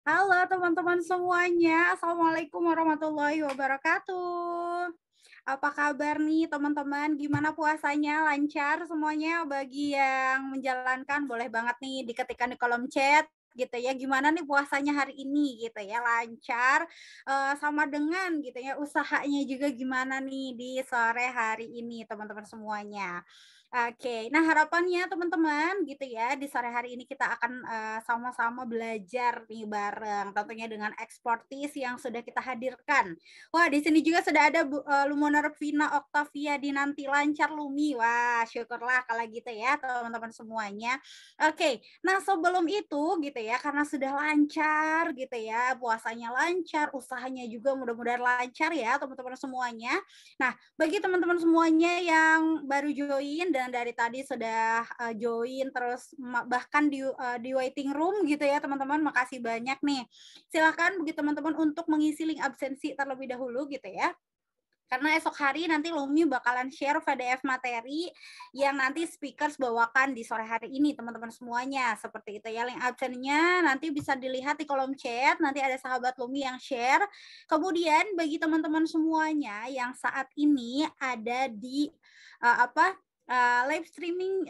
Halo teman-teman semuanya, Assalamualaikum warahmatullahi wabarakatuh. Apa kabar nih teman-teman? Gimana puasanya? Lancar semuanya? Bagi yang menjalankan boleh banget nih diketikkan di kolom chat gitu ya. Gimana nih puasanya hari ini gitu ya? Lancar sama dengan gitu ya usahanya juga gimana nih di sore hari ini teman-teman semuanya. Oke, nah harapannya teman-teman gitu ya, di sore hari ini kita akan sama-sama belajar nih bareng, tentunya dengan ekspertis yang sudah kita hadirkan. Wah, di sini juga sudah ada Lumonar Vina Octavia Dinanti Lancar Lumi. Wah, syukurlah kalau gitu ya teman-teman semuanya. Oke, nah sebelum itu gitu ya, karena sudah lancar gitu ya, puasanya lancar, usahanya juga mudah-mudahan lancar ya teman-teman semuanya. Nah, bagi teman-teman semuanya yang baru join dan dari tadi sudah join terus bahkan di waiting room gitu ya teman-teman, makasih banyak nih. Silakan bagi teman-teman untuk mengisi link absensi terlebih dahulu gitu ya. Karena esok hari nanti Lumi bakalan share PDF materi yang nanti speakers bawakan di sore hari ini teman-teman semuanya. Seperti itu ya, link absennya nanti bisa dilihat di kolom chat, nanti ada sahabat Lumi yang share. Kemudian bagi teman-teman semuanya yang saat ini ada di live streaming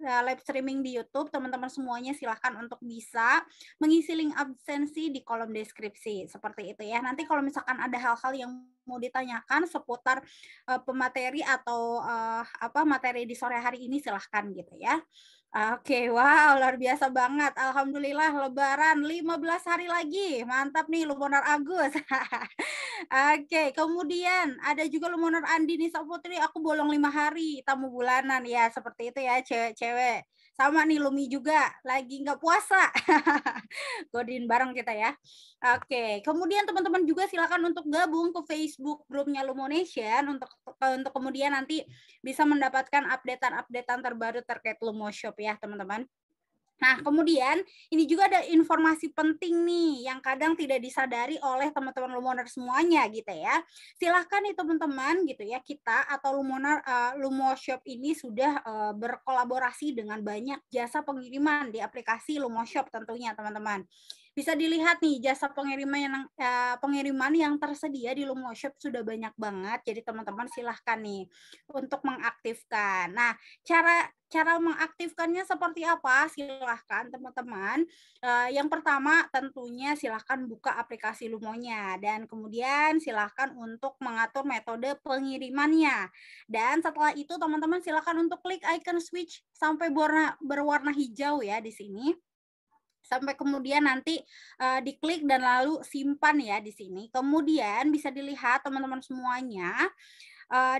live streaming di YouTube, teman-teman semuanya silahkan untuk bisa mengisi link absensi di kolom deskripsi seperti itu ya. Nanti kalau misalkan ada hal-hal yang mau ditanyakan seputar pemateri atau materi di sore hari ini silahkan gitu ya. Oke, wow luar biasa banget. Alhamdulillah Lebaran 15 hari lagi. Mantap nih Lumonar Agus. Oke, kemudian ada juga Lumonar Andini Saputri, aku bolong 5 hari tamu bulanan ya, seperti itu ya cewek-cewek. Sama nih Lumi juga lagi nggak puasa. Godin bareng kita ya. Oke, kemudian teman-teman juga silakan untuk gabung ke Facebook grupnya Lumonation untuk kemudian nanti bisa mendapatkan updatean terbaru terkait Lumo Shop ya, teman-teman. Nah, kemudian ini juga ada informasi penting nih yang kadang tidak disadari oleh teman-teman Lumoner semuanya gitu ya. Silahkan nih teman-teman gitu ya, kita atau Lumo Shop ini sudah berkolaborasi dengan banyak jasa pengiriman di aplikasi Lumo Shop tentunya teman-teman. Bisa dilihat nih jasa pengiriman yang tersedia di Lumo Shop sudah banyak banget. Jadi teman-teman silahkan nih untuk mengaktifkan. Nah, cara mengaktifkannya seperti apa? Silahkan teman-teman. Yang pertama tentunya silahkan buka aplikasi Lumonya dan kemudian silahkan untuk mengatur metode pengirimannya. Dan setelah itu teman-teman silahkan untuk klik icon switch sampai berwarna hijau ya di sini. Sampai kemudian nanti diklik dan lalu simpan ya di sini. Kemudian bisa dilihat teman-teman semuanya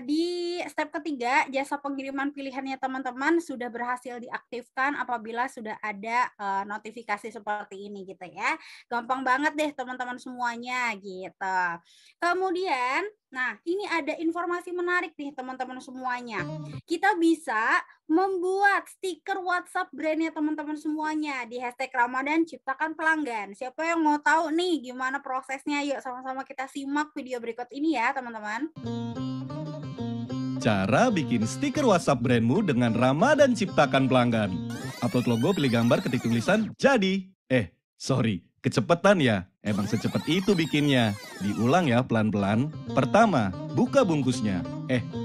di step ketiga, jasa pengiriman pilihannya teman-teman sudah berhasil diaktifkan apabila sudah ada notifikasi seperti ini gitu ya. Gampang banget deh teman-teman semuanya gitu. Kemudian, nah ini ada informasi menarik nih teman-teman semuanya. Kita bisa membuat stiker WhatsApp brandnya teman-teman semuanya di hashtag Ramadan Ciptakan Pelanggan. Siapa yang mau tahu nih gimana prosesnya? Yuk sama-sama kita simak video berikut ini ya teman-teman. Cara bikin stiker WhatsApp brandmu dengan Ramadan Ciptakan Pelanggan. Upload logo, pilih gambar, ketik tulisan, jadi. Sorry, kecepetan ya? Emang secepat itu bikinnya. Diulang ya pelan-pelan. Pertama, buka bungkusnya.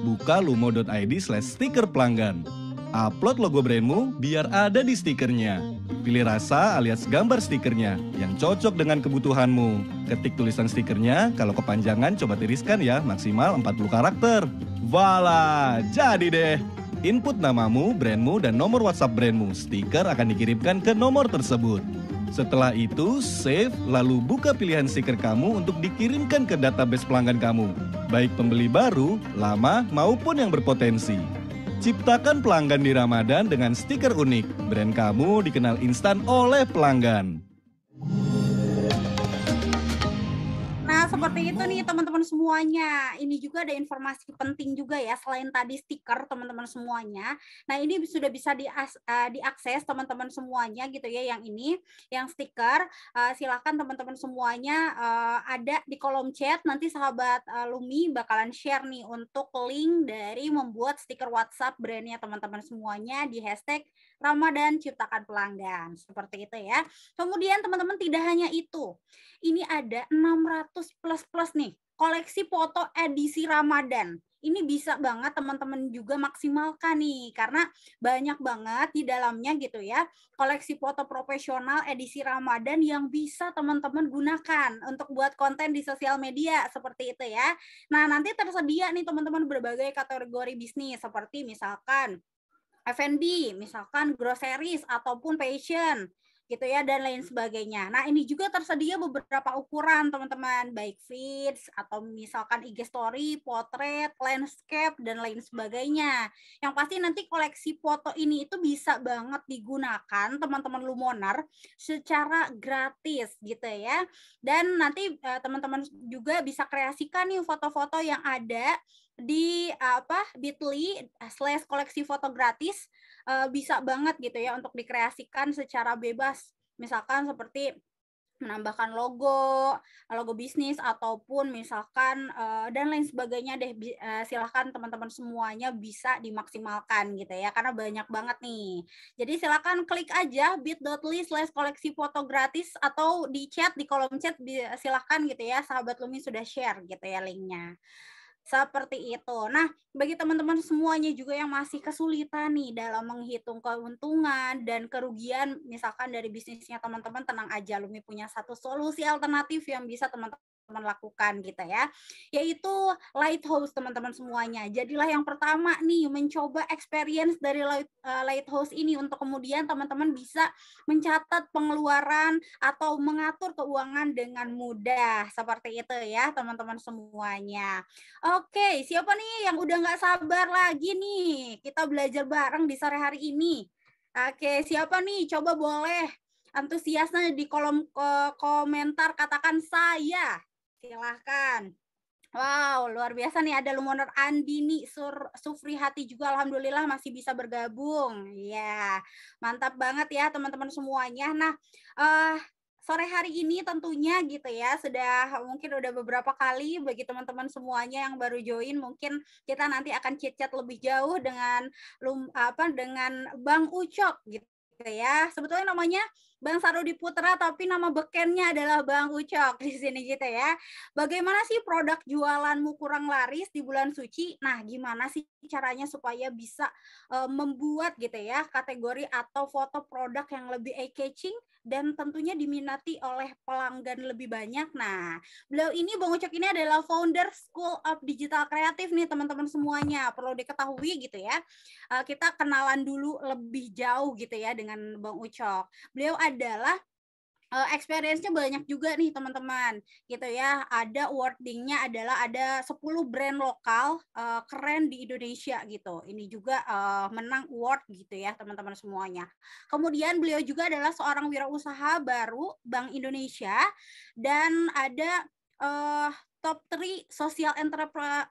Buka lumo.id/stiker pelanggan. Upload logo brandmu biar ada di stikernya. Pilih rasa alias gambar stikernya yang cocok dengan kebutuhanmu. Ketik tulisan stikernya, kalau kepanjangan coba tiriskan ya, maksimal 40 karakter. Voila, jadi deh. Input namamu, brandmu, dan nomor WhatsApp brandmu. Stiker akan dikirimkan ke nomor tersebut. Setelah itu, save, lalu buka pilihan stiker kamu untuk dikirimkan ke database pelanggan kamu. Baik pembeli baru, lama, maupun yang berpotensi. Ciptakan pelanggan di Ramadan dengan stiker unik. Brand kamu dikenal instan oleh pelanggan. Nah, seperti itu nih teman-teman semuanya. Ini juga ada informasi penting juga ya, selain tadi stiker teman-teman semuanya. Nah, ini sudah bisa diakses teman-teman semuanya gitu ya, yang ini, yang stiker. Silakan teman-teman semuanya ada di kolom chat, nanti sahabat Lumi bakalan share nih untuk link dari membuat stiker WhatsApp brandnya teman-teman semuanya di hashtag Ramadan Ciptakan Pelanggan. Seperti itu ya. Kemudian teman-teman tidak hanya itu. Ini ada 600 plus nih koleksi foto edisi Ramadan. Ini bisa banget teman-teman juga maksimalkan nih karena banyak banget di dalamnya gitu ya koleksi foto profesional edisi Ramadan yang bisa teman-teman gunakan untuk buat konten di sosial media seperti itu ya. Nah, nanti tersedia nih teman-teman berbagai kategori bisnis seperti misalkan F&B, misalkan groceries ataupun fashion gitu ya dan lain sebagainya. Nah, ini juga tersedia beberapa ukuran teman-teman, baik feeds atau misalkan IG story, potret, landscape dan lain sebagainya. Yang pasti nanti koleksi foto ini itu bisa banget digunakan teman-teman Lumoner secara gratis gitu ya. Dan nanti teman-teman juga bisa kreasikan nih foto-foto yang ada di bit.ly/koleksi foto gratis bisa banget gitu ya untuk dikreasikan secara bebas. Misalkan seperti menambahkan logo bisnis ataupun misalkan dan lain sebagainya deh. Silahkan teman-teman semuanya bisa dimaksimalkan gitu ya karena banyak banget nih. Jadi silahkan klik aja bit.ly/koleksi foto gratis atau di chat di kolom chat silahkan gitu ya sahabat Lumi sudah share gitu ya linknya. Seperti itu. Nah, bagi teman-teman semuanya juga yang masih kesulitan nih dalam menghitung keuntungan dan kerugian misalkan dari bisnisnya teman-teman, tenang aja, Lumi punya satu solusi alternatif yang bisa teman-teman lakukan gitu ya, yaitu Lighthouse teman-teman semuanya. Jadilah yang pertama nih mencoba experience dari Lighthouse ini untuk kemudian teman-teman bisa mencatat pengeluaran atau mengatur keuangan dengan mudah. Seperti itu ya teman-teman semuanya. Oke, siapa nih yang udah nggak sabar lagi nih? Kita belajar bareng di sore hari ini. Oke, siapa nih? Coba boleh antusiasnya di kolom komentar katakan saya. Silahkan. Wow, luar biasa nih ada Lumoner Andini, Sufri Hati juga alhamdulillah masih bisa bergabung. Ya, mantap banget ya teman-teman semuanya. Nah, sore hari ini tentunya gitu ya, sudah mungkin udah beberapa kali bagi teman-teman semuanya yang baru join, mungkin kita nanti akan chit-chat lebih jauh dengan dengan Bang Ucok gitu ya. Sebetulnya namanya Bang Sarudi Putra tapi nama bekennya adalah Bang Ucok di sini gitu ya. Bagaimana sih produk jualanmu kurang laris di bulan suci? Nah, gimana sih caranya supaya bisa membuat gitu ya kategori atau foto produk yang lebih eye-catching dan tentunya diminati oleh pelanggan lebih banyak. Nah, beliau ini Bang Ucok ini adalah founder School of Digital Creative nih teman-teman semuanya. Perlu diketahui gitu ya. Kita kenalan dulu lebih jauh gitu ya dengan Bang Ucok. Beliau adalah experience-nya banyak juga nih teman-teman gitu ya. Ada wording-nya adalah ada 10 brand lokal keren di Indonesia gitu. Ini juga menang award gitu ya teman-teman semuanya. Kemudian beliau juga adalah seorang wirausaha baru Bank Indonesia dan ada top 3 social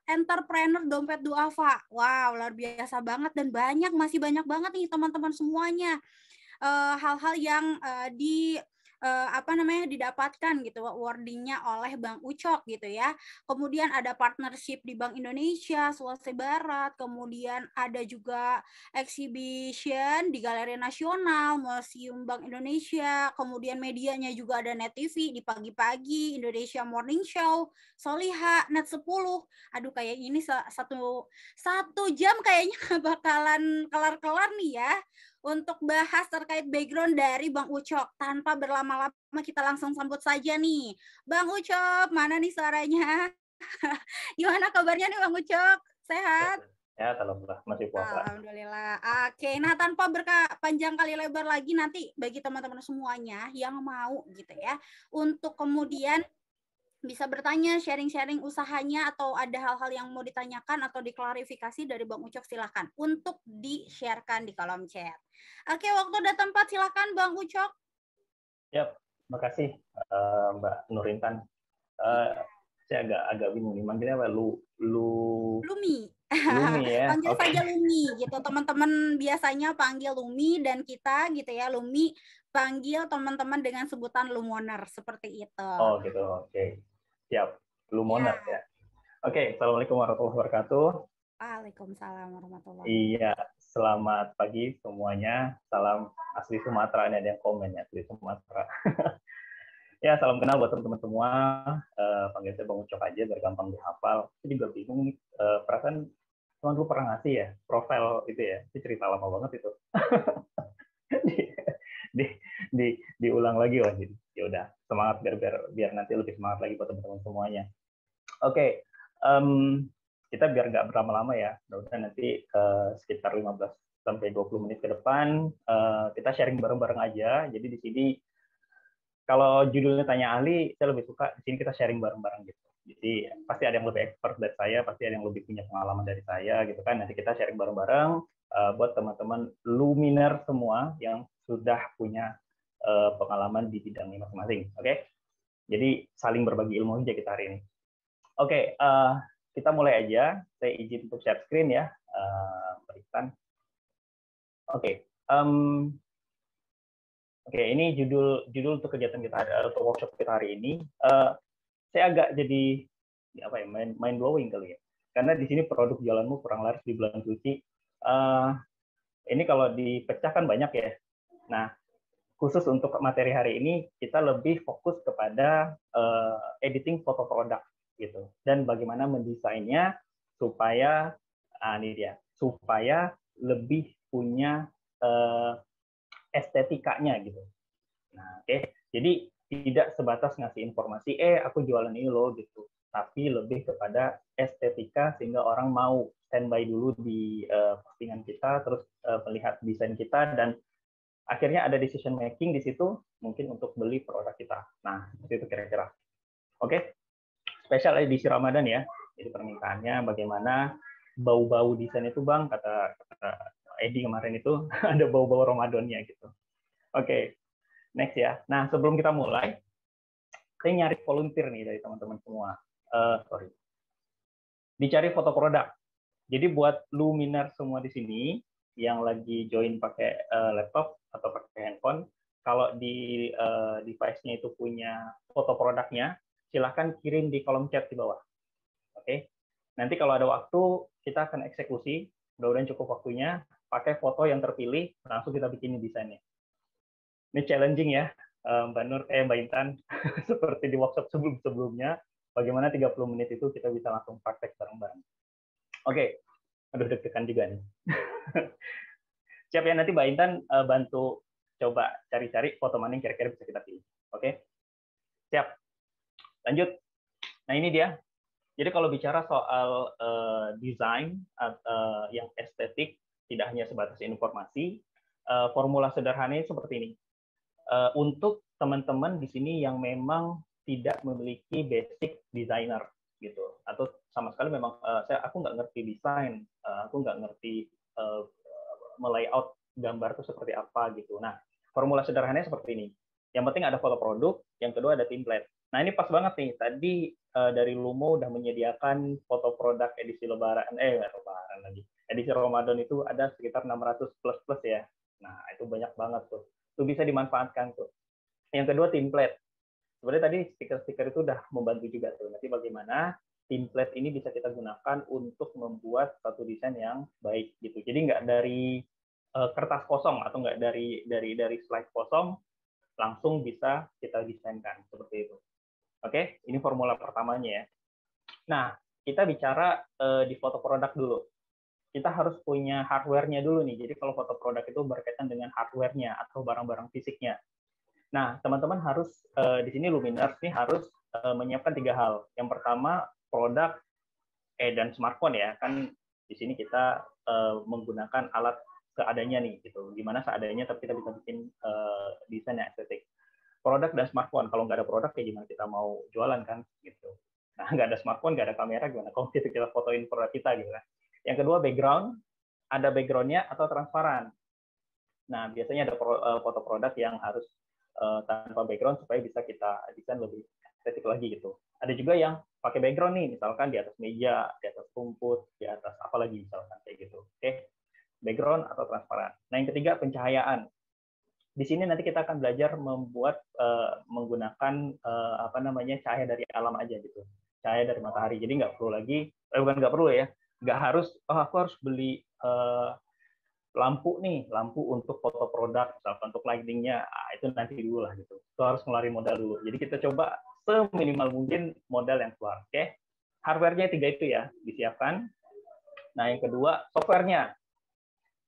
entrepreneur dompet duafa. Wow, luar biasa banget dan masih banyak banget nih teman-teman semuanya. Hal-hal yang didapatkan gitu wordingnya oleh Bang Ucok gitu ya. Kemudian ada partnership di Bank Indonesia, Sulawesi Barat, kemudian ada juga exhibition di Galeri Nasional, Museum Bank Indonesia, kemudian medianya juga ada Net TV di pagi-pagi, Indonesia Morning Show, Soliha, Net 10. Aduh kayak ini satu jam kayaknya bakalan kelar-kelar nih ya untuk bahas terkait background dari Bang Ucok. Tanpa berlama-lama kita langsung sambut saja nih. Bang Ucok, mana nih suaranya? Gimana kabarnya nih Bang Ucok? Sehat? Ya, alhamdulillah masih puasa. Alhamdulillah. Oke, nah tanpa panjang kali lebar lagi nanti bagi teman-teman semuanya yang mau gitu ya untuk kemudian bisa bertanya, sharing-sharing usahanya atau ada hal-hal yang mau ditanyakan atau diklarifikasi dari Bang Ucok silahkan untuk di-sharekan di kolom chat. Oke, waktu dan tempat silahkan Bang Ucok. Ya, makasih Mbak Nurintan. Saya agak bingung nih, manggilnya apa? Lumi. Lumi ya. Panggil saja Lumi gitu. Teman-teman biasanya panggil Lumi dan kita gitu ya, Lumi panggil teman-teman dengan sebutan Lumoner seperti itu. Oh gitu, oke. Siap, Lumoner ya. Oke, Assalamualaikum warahmatullahi wabarakatuh. Waalaikumsalam warahmatullahi wabarakatuh. Iya, selamat pagi semuanya. Salam asli Sumatera, ini ada yang komen ya, asli Sumatera. Ya, salam kenal buat teman-teman semua. Panggil saya Bang Ucok aja, biar gampang dihafal. Saya juga bingung nih, perasaan teman dulu pernah ngasih ya, profil itu ya. Itu cerita lama banget itu. di, di, diulang lagi, wah. Jadi, ya udah, semangat biar nanti lebih semangat lagi buat teman-teman semuanya. Oke, kita biar nggak berlama-lama ya, udah nanti sekitar 15 sampai 20 menit ke depan kita sharing bareng-bareng aja. Jadi di sini kalau judulnya tanya ahli, saya lebih suka di sini kita sharing bareng-bareng gitu. Jadi pasti ada yang lebih expert dari saya, pasti ada yang lebih punya pengalaman dari saya gitu kan. Nanti kita sharing bareng-bareng buat teman-teman Luminer semua yang sudah punya pengalaman di bidangnya masing-masing. Oke? Jadi saling berbagi ilmu aja kita hari ini. Oke, kita mulai aja. Saya izin untuk share screen ya, berikan. Oke, ini judul untuk kegiatan kita, untuk workshop kita hari ini. Saya agak jadi apa ya, mind blowing kali ya, karena di sini produk jualanmu kurang laris di bulan suci. Ini kalau dipecahkan banyak ya. Nah, khusus untuk materi hari ini kita lebih fokus kepada editing foto produk gitu, dan bagaimana mendesainnya supaya ini dia, supaya lebih punya estetikanya gitu. Nah, oke. Jadi tidak sebatas ngasih informasi aku jualan ini loh gitu, tapi lebih kepada estetika sehingga orang mau standby dulu di postingan kita, terus melihat desain kita, dan akhirnya ada decision making di situ mungkin untuk beli produk kita. Nah, itu kira-kira. Oke. Spesial edisi Ramadan ya. Jadi permintaannya bagaimana bau-bau desain itu Bang, kata Edi kemarin itu ada bau-bau Ramadannya gitu. Oke. Next ya. Nah, sebelum kita mulai, saya nyari volunteer nih dari teman-teman semua. Dicari foto produk. Jadi buat Luminer semua di sini yang lagi join pakai laptop atau pakai handphone, kalau di device-nya itu punya foto produknya, silahkan kirim di kolom chat di bawah. Oke. Nanti kalau ada waktu, kita akan eksekusi. Mudah-mudahan cukup waktunya. Pakai foto yang terpilih, langsung kita bikin desainnya. Ini challenging ya, Mbak Nur, Mbak Intan. Seperti di workshop sebelum-sebelumnya, bagaimana 30 menit itu kita bisa langsung praktek bareng-bareng. Oke. Aduh, deg-degan juga nih. Siap ya, nanti Mbak Intan bantu coba cari-cari foto mana yang kira-kira bisa kita pilih. Oke? Siap. Lanjut. Nah, ini dia. Jadi kalau bicara soal desain yang estetik, tidak hanya sebatas informasi, formula sederhananya seperti ini. Untuk teman-teman di sini yang memang tidak memiliki basic designer gitu, atau sama sekali memang aku nggak ngerti desain, aku nggak ngerti melayout gambar itu seperti apa gitu. Nah, formula sederhananya seperti ini. Yang penting ada foto produk, yang kedua ada template. Nah, ini pas banget nih. Tadi dari Lumo udah menyediakan foto produk edisi Lebaran, Lebaran lagi. Edisi Ramadan itu ada sekitar 600 plus ya. Nah, itu banyak banget tuh. Itu bisa dimanfaatkan tuh. Yang kedua template. Sebenarnya tadi stiker-stiker itu udah membantu juga tuh. Nanti bagaimana template ini bisa kita gunakan untuk membuat satu desain yang baik gitu. Jadi nggak dari kertas kosong atau nggak dari slide kosong, langsung bisa kita desainkan seperti itu. Oke, ini formula pertamanya ya. Nah, kita bicara di foto produk dulu. Kita harus punya hardware-nya dulu nih. Jadi kalau foto produk itu berkaitan dengan hardware-nya atau barang-barang fisiknya. Nah, teman-teman harus di sini Luminers nih harus menyiapkan 3 hal. Yang pertama, produk dan smartphone ya. Kan di sini kita menggunakan alat seadanya nih gitu. Gimana seadanya tapi kita bisa bikin desain yang estetik. Produk dan smartphone. Kalau nggak ada produk, ya gimana kita mau jualan kan? Gitu. Nah, nggak ada smartphone, nggak ada kamera, gimana kalau kita fotoin produk kita gitu kan? Yang kedua, background. Ada background-nya atau transparan. Nah, biasanya ada foto produk yang harus tanpa background supaya bisa kita desain lebih estetik lagi gitu. Ada juga yang pakai background nih, misalkan di atas meja, di atas rumput, di atas apa lagi misalkan kayak gitu. Oke, background atau transparan. Nah, yang ketiga pencahayaan. Di sini nanti kita akan belajar membuat menggunakan apa namanya cahaya dari alam aja gitu, cahaya dari matahari. Jadi nggak perlu lagi, bukan nggak perlu ya, nggak harus aku harus beli lampu nih, lampu untuk foto produk, misalkan untuk lighting-nya, itu nanti dulu lah gitu. Itu harus ngeluarin modal dulu. Jadi kita coba seminimal mungkin modal yang keluar. Oke, hardware-nya 3 itu ya disiapkan. Nah yang kedua software-nya.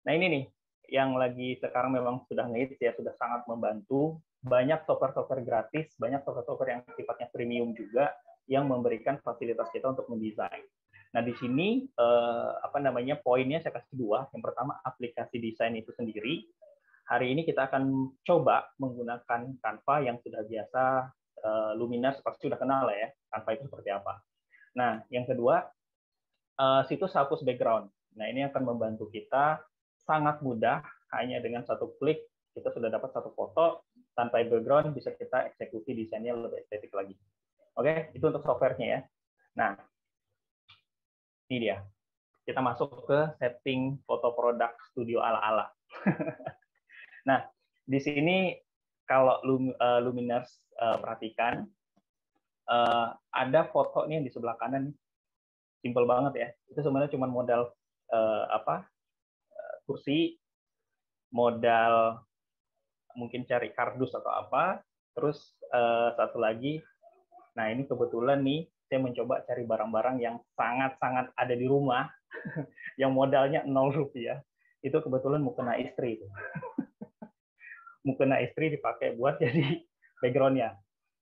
Nah ini nih yang lagi sekarang memang sudah ngehits ya, sudah sangat membantu. Banyak software-software gratis, banyak software-software yang sifatnya premium juga yang memberikan fasilitas kita untuk mendesain. Nah, di sini poinnya saya kasih 2. Yang pertama, aplikasi desain itu sendiri. Hari ini kita akan coba menggunakan Canva yang sudah biasa Luminar pasti sudah kenal lah ya, Canva itu seperti apa. Nah, yang kedua, situs hapus background. Nah, ini akan membantu kita sangat mudah, hanya dengan satu klik kita sudah dapat satu foto tanpa background, bisa kita eksekusi desainnya lebih estetik lagi. Oke, itu untuk softwarenya ya. Nah, ini dia. Kita masuk ke setting foto produk studio ala-ala. Nah, di sini kalau Luminars perhatikan, ada foto nih yang di sebelah kanan, simple banget ya. Itu sebenarnya cuma modal kursi, modal mungkin cari kardus atau apa, terus satu lagi, nah ini kebetulan nih saya mencoba cari barang-barang yang sangat-sangat ada di rumah, yang modalnya 0 rupiah, itu kebetulan mukena istri. Mukena istri dipakai buat jadi background-nya.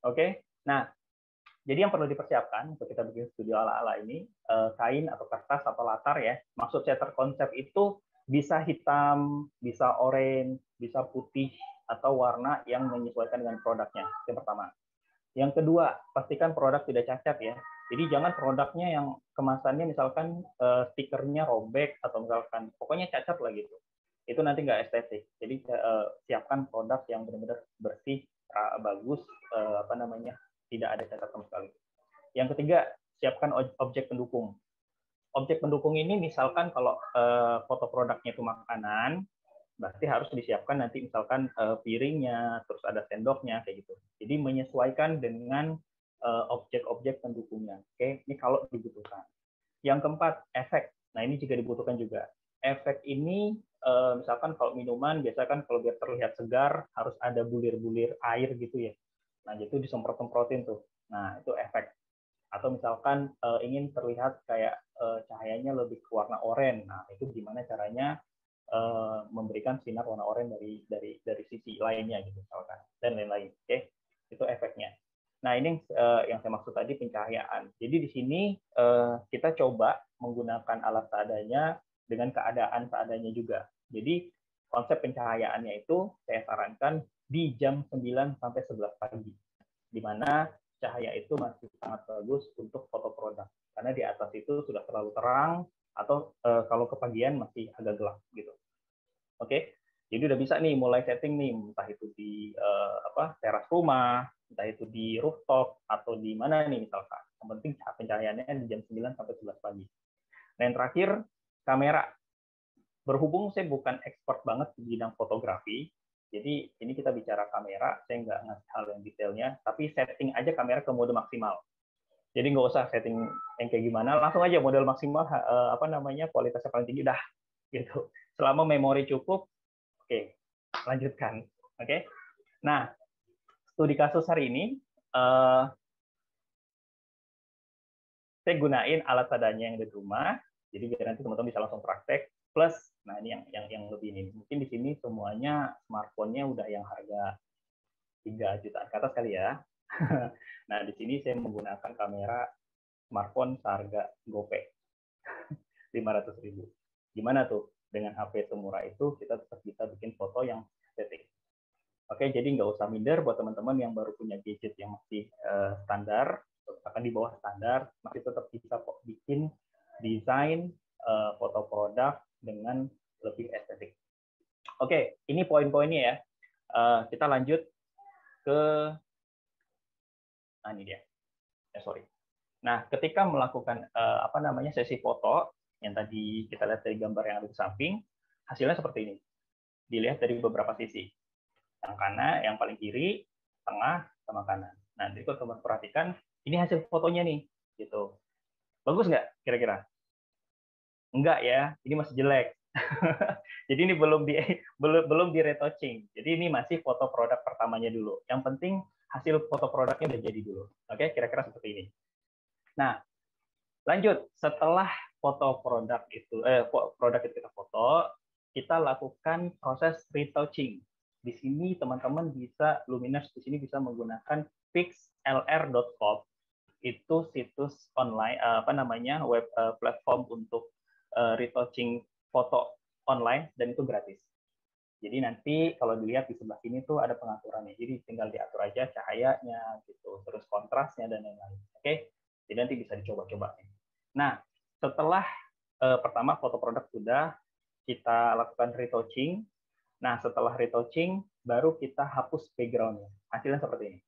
Oke, nah jadi yang perlu dipersiapkan untuk kita bikin studio ala-ala ini, kain atau kertas atau latar ya. Maksud saya terkonsep itu bisa hitam, bisa oranye, bisa putih, atau warna yang menyesuaikan dengan produknya. Yang pertama. Yang kedua, pastikan produk tidak cacat ya. Jadi jangan produknya yang kemasannya misalkan stikernya robek atau misalkan pokoknya cacat lah gitu. Itu nanti nggak estetik. Jadi siapkan produk yang benar-benar bersih, bagus, tidak ada cacat sama sekali. Yang ketiga, siapkan objek pendukung. Objek pendukung ini misalkan kalau foto produknya itu makanan, berarti harus disiapkan nanti misalkan piringnya, terus ada sendoknya kayak gitu. Jadi menyesuaikan dengan objek-objek pendukungnya. Oke, ini kalau dibutuhkan. Yang keempat, efek. Nah, ini juga dibutuhkan juga. Efek ini misalkan kalau minuman biasa kan kalau biar terlihat segar harus ada bulir-bulir air gitu ya. Nah, itu disemprot-semprotin tuh. Nah, itu efek. Atau misalkan ingin terlihat kayak cahayanya lebih ke warna oranye. Nah, itu gimana caranya memberikan sinar warna oranye dari sisi lainnya gitu misalkan, dan lain-lain. Oke, itu efeknya. Nah, ini yang saya maksud tadi pencahayaan. Jadi di sini kita coba menggunakan alat seadanya dengan keadaan seadanya juga. Jadi konsep pencahayaannya itu saya sarankan di jam 9 sampai 11 pagi, di mana cahaya itu masih sangat bagus untuk foto produk. Karena di atas itu sudah terlalu terang, atau kalau kepagian masih agak gelap gitu. Oke, jadi udah bisa nih mulai setting nih, entah itu di teras rumah, entah itu di rooftop atau di mana nih misalkan. Yang penting pencahayaannya di jam 9 sampai 11 pagi. Nah, yang terakhir, kamera. Berhubung saya bukan expert banget di bidang fotografi, jadi ini kita bicara kamera, saya nggak ngasih hal yang detailnya, tapi setting aja kamera ke mode maksimal. Jadi nggak usah setting yang kayak gimana, langsung aja model maksimal, kualitasnya paling tinggi dah, gitu. Selama memori cukup, oke, lanjutkan. Oke. Nah, studi kasus hari ini, saya gunain alat seadanya yang ada di rumah, jadi biar nanti teman-teman bisa langsung praktek. Plus, nah ini yang lebih ini, mungkin di sini semuanya smartphone-nya udah yang harga 3 jutaan ke atas kali ya. Nah, di sini saya menggunakan kamera smartphone seharga GoPay 500.000. Gimana tuh? Dengan HP semurah itu kita tetap bisa bikin foto yang estetik. Oke, jadi nggak usah minder buat teman-teman yang baru punya gadget yang masih standar, akan di bawah standar, masih tetap bisa kok bikin desain foto produk dengan lebih estetik. Oke, ini poin-poinnya ya. Kita lanjut ke, nah ini dia. Nah, ketika melakukan sesi foto yang tadi kita lihat dari gambar yang ada di samping, hasilnya seperti ini. Dilihat dari beberapa sisi. Yang kanan, yang paling kiri, tengah, sama kanan. Nah, jadi kalau teman perhatikan, ini hasil fotonya nih, gitu. Bagus nggak kira-kira? Enggak ya, ini masih jelek. Jadi ini belum di retouching. Jadi ini masih foto produk pertamanya dulu. Yang penting hasil foto produknya udah jadi dulu. Oke, kira-kira seperti ini. Nah, lanjut. Setelah foto produk itu kita foto, kita lakukan proses retouching. Di sini teman-teman bisa Luminers di sini bisa menggunakan pixlr.com. Itu situs online web platform untuk retouching foto online dan itu gratis. Jadi nanti kalau dilihat di sebelah sini tuh ada pengaturannya. Jadi tinggal diatur aja cahayanya gitu, terus kontrasnya dan lain-lain. Oke. Jadi nanti bisa dicoba-coba. Nah, setelah pertama foto produk sudah kita lakukan retouching. Nah, setelah retouching baru kita hapus background-nya. Hasilnya seperti ini.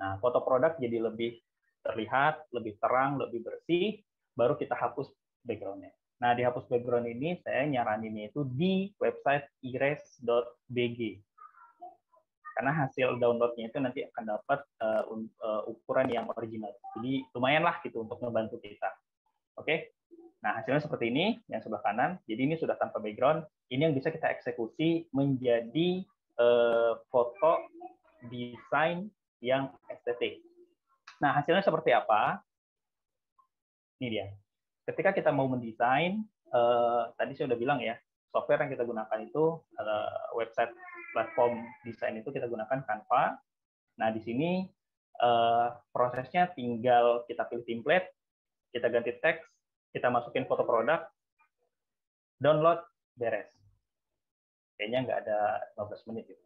Nah, foto produk jadi lebih terlihat, lebih terang, lebih bersih, baru kita hapus background-nya. Nah, di hapus background ini saya nyaraninnya itu di website erase.bg. Karena hasil download-nya itu nanti akan dapat ukuran yang original. Jadi lumayan lah gitu untuk membantu kita. Oke? Nah, hasilnya seperti ini, yang sebelah kanan. Jadi ini sudah tanpa background. Ini yang bisa kita eksekusi menjadi foto desain yang estetik. Nah, hasilnya seperti apa? Ini dia. Ketika kita mau mendesain, tadi saya udah bilang ya, software yang kita gunakan itu website platform desain itu kita gunakan Canva. Nah, di sini prosesnya tinggal kita pilih template, kita ganti teks, kita masukin foto produk, download, beres. Kayaknya nggak ada 15 menit gitu.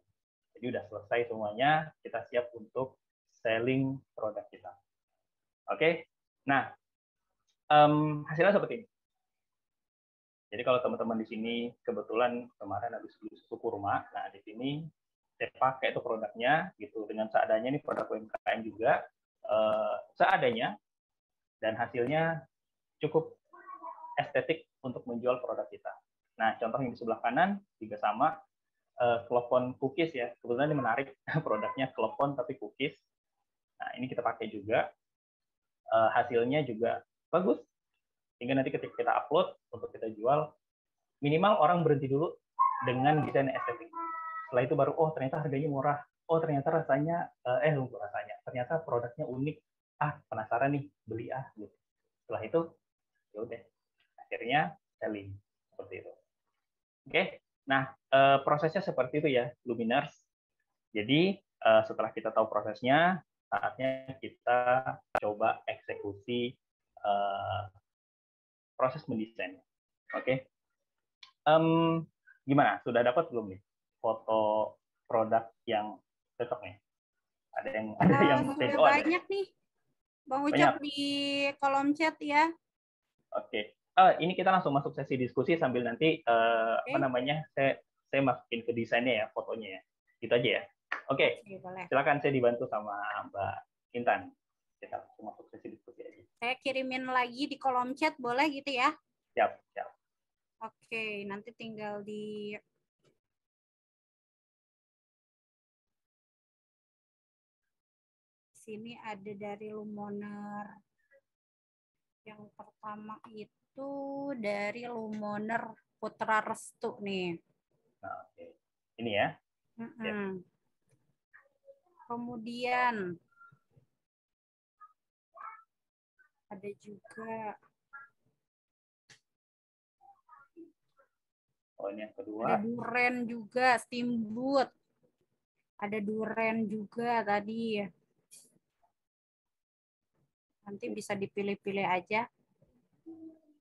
Jadi udah selesai semuanya, kita siap untuk selling produk kita. Oke, nah hasilnya seperti ini. Jadi kalau teman-teman di sini kebetulan kemarin habis beli susu kurma, nah di sini saya pakai itu produknya gitu dengan seadanya, ini produk UMKM juga seadanya dan hasilnya cukup estetik untuk menjual produk kita. Nah contoh yang di sebelah kanan juga sama, Clovon cookies ya, kebetulan ini menarik produknya Clovon tapi cookies. Nah ini kita pakai juga, hasilnya juga bagus. Sehingga nanti ketika kita upload untuk kita jual, minimal orang berhenti dulu dengan desain estetik. Setelah itu baru, oh ternyata harganya murah, oh ternyata rasanya, ternyata produknya unik, penasaran nih, beli gitu. Setelah itu, ya udah, akhirnya selling seperti itu. Oke, nah prosesnya seperti itu ya, Luminers. Jadi setelah kita tahu prosesnya, saatnya kita coba eksekusi proses mendesain. Oke. Gimana? Sudah dapat belum nih foto produk yang cocok nih? Ada yang sudah banyak nih, Bang Ucok di kolom chat ya. Oke. Ini kita langsung masuk sesi diskusi sambil nanti saya masukin ke desainnya ya, fotonya ya. Gitu aja ya. Oke. Silakan, saya dibantu sama Mbak Intan. Kita langsung masuk sesi diskusi aja. Saya kirimin lagi di kolom chat, boleh gitu ya? Siap. Oke, nanti tinggal di sini ada dari Lumoner. Yang pertama itu dari Lumoner Putra Restu nih. Nah, oke. Ini ya. Kemudian ada juga ini yang kedua. Ada duren juga, steamboat. Ada duren juga tadi. Nanti bisa dipilih-pilih aja.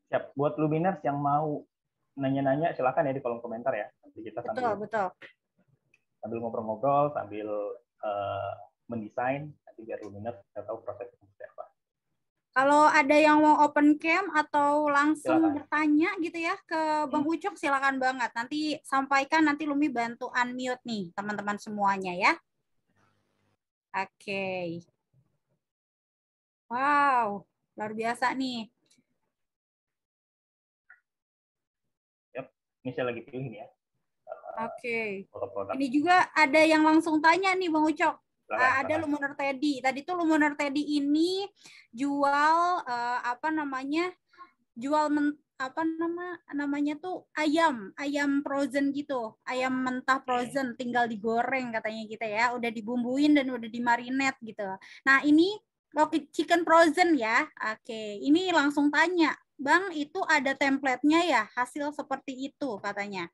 Siap. Buat Luminers yang mau nanya-nanya, silakan ya di kolom komentar ya. Nanti kita sambil ngobrol-ngobrol, sambil mendesain, nanti biar Luminers bisa tahu prosesnya seperti apa. Kalau ada yang mau open cam atau langsung bertanya gitu ya ke Bang Ucok, silakan banget. Nanti sampaikan, nanti Lumi bantu unmute nih teman-teman semuanya ya. Oke. Wow, luar biasa nih. Ini saya lagi pilih nih ya. Oke. Ini juga ada yang langsung tanya nih Bang Ucok. Ada Lumoner Teddy. Tadi tuh Lumoner Teddy ini jual jual namanya tuh ayam frozen gitu, ayam mentah frozen, tinggal digoreng katanya gitu ya, udah dibumbuin dan udah dimarinate gitu. Nah ini chicken frozen ya. Oke, ini langsung tanya, Bang, itu ada template-nya ya, hasil seperti itu katanya.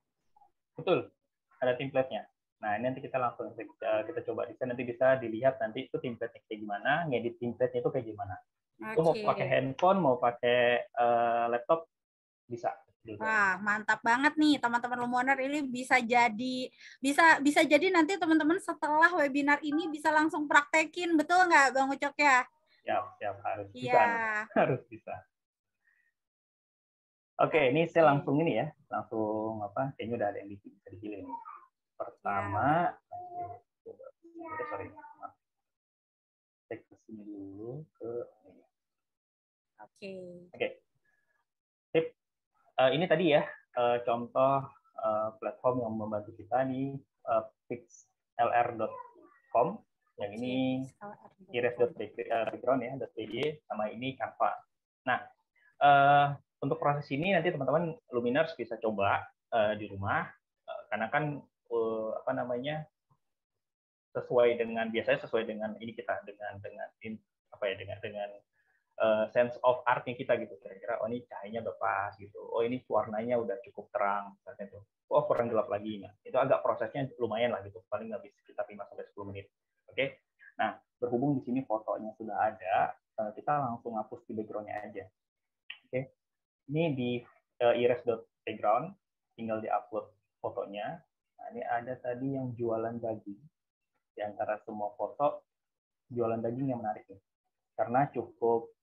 Betul, ada template-nya. Nah, ini nanti kita langsung kita coba di sana, nanti bisa dilihat nanti itu template-nya kayak gimana, ngedit template-nya itu kayak gimana. Itu mau pakai handphone, mau pakai laptop, bisa. Wah, mantap banget nih teman-teman Lumoner, ini bisa jadi nanti teman-teman setelah webinar ini bisa langsung praktekin, betul nggak Bang Ucok ya? Siap, harus bisa. Iya. Harus bisa. Oke, ini saya langsung ini ya, langsung kayaknya udah ada yang bisa dipilih nih. Pertama, sorry, cek ke sini dulu ke ini. Oke. Tip, ini tadi ya contoh platform yang membantu kita nih, pixlr.com, yang ini iris.background ya, .py, sama ini Canva. Nah, untuk proses ini nanti teman-teman Luminers bisa coba di rumah, karena kan biasanya sesuai dengan ini kita dengan sense of art-nya kita gitu, kira-kira ini cahayanya udah pas gitu, ini warnanya udah cukup terang misalnya tuh, kurang gelap lagi. Nah, itu agak prosesnya lumayan lah gitu, paling nggak bisa kita 5-10 menit. Oke. Nah, berhubung di sini fotonya sudah ada, kita langsung hapus di background-nya aja. Oke. Ini di iris.background, tinggal di-upload fotonya. Nah, ini ada tadi yang jualan daging. Di antara semua foto, jualan daging yang menarik nih. Karena cukup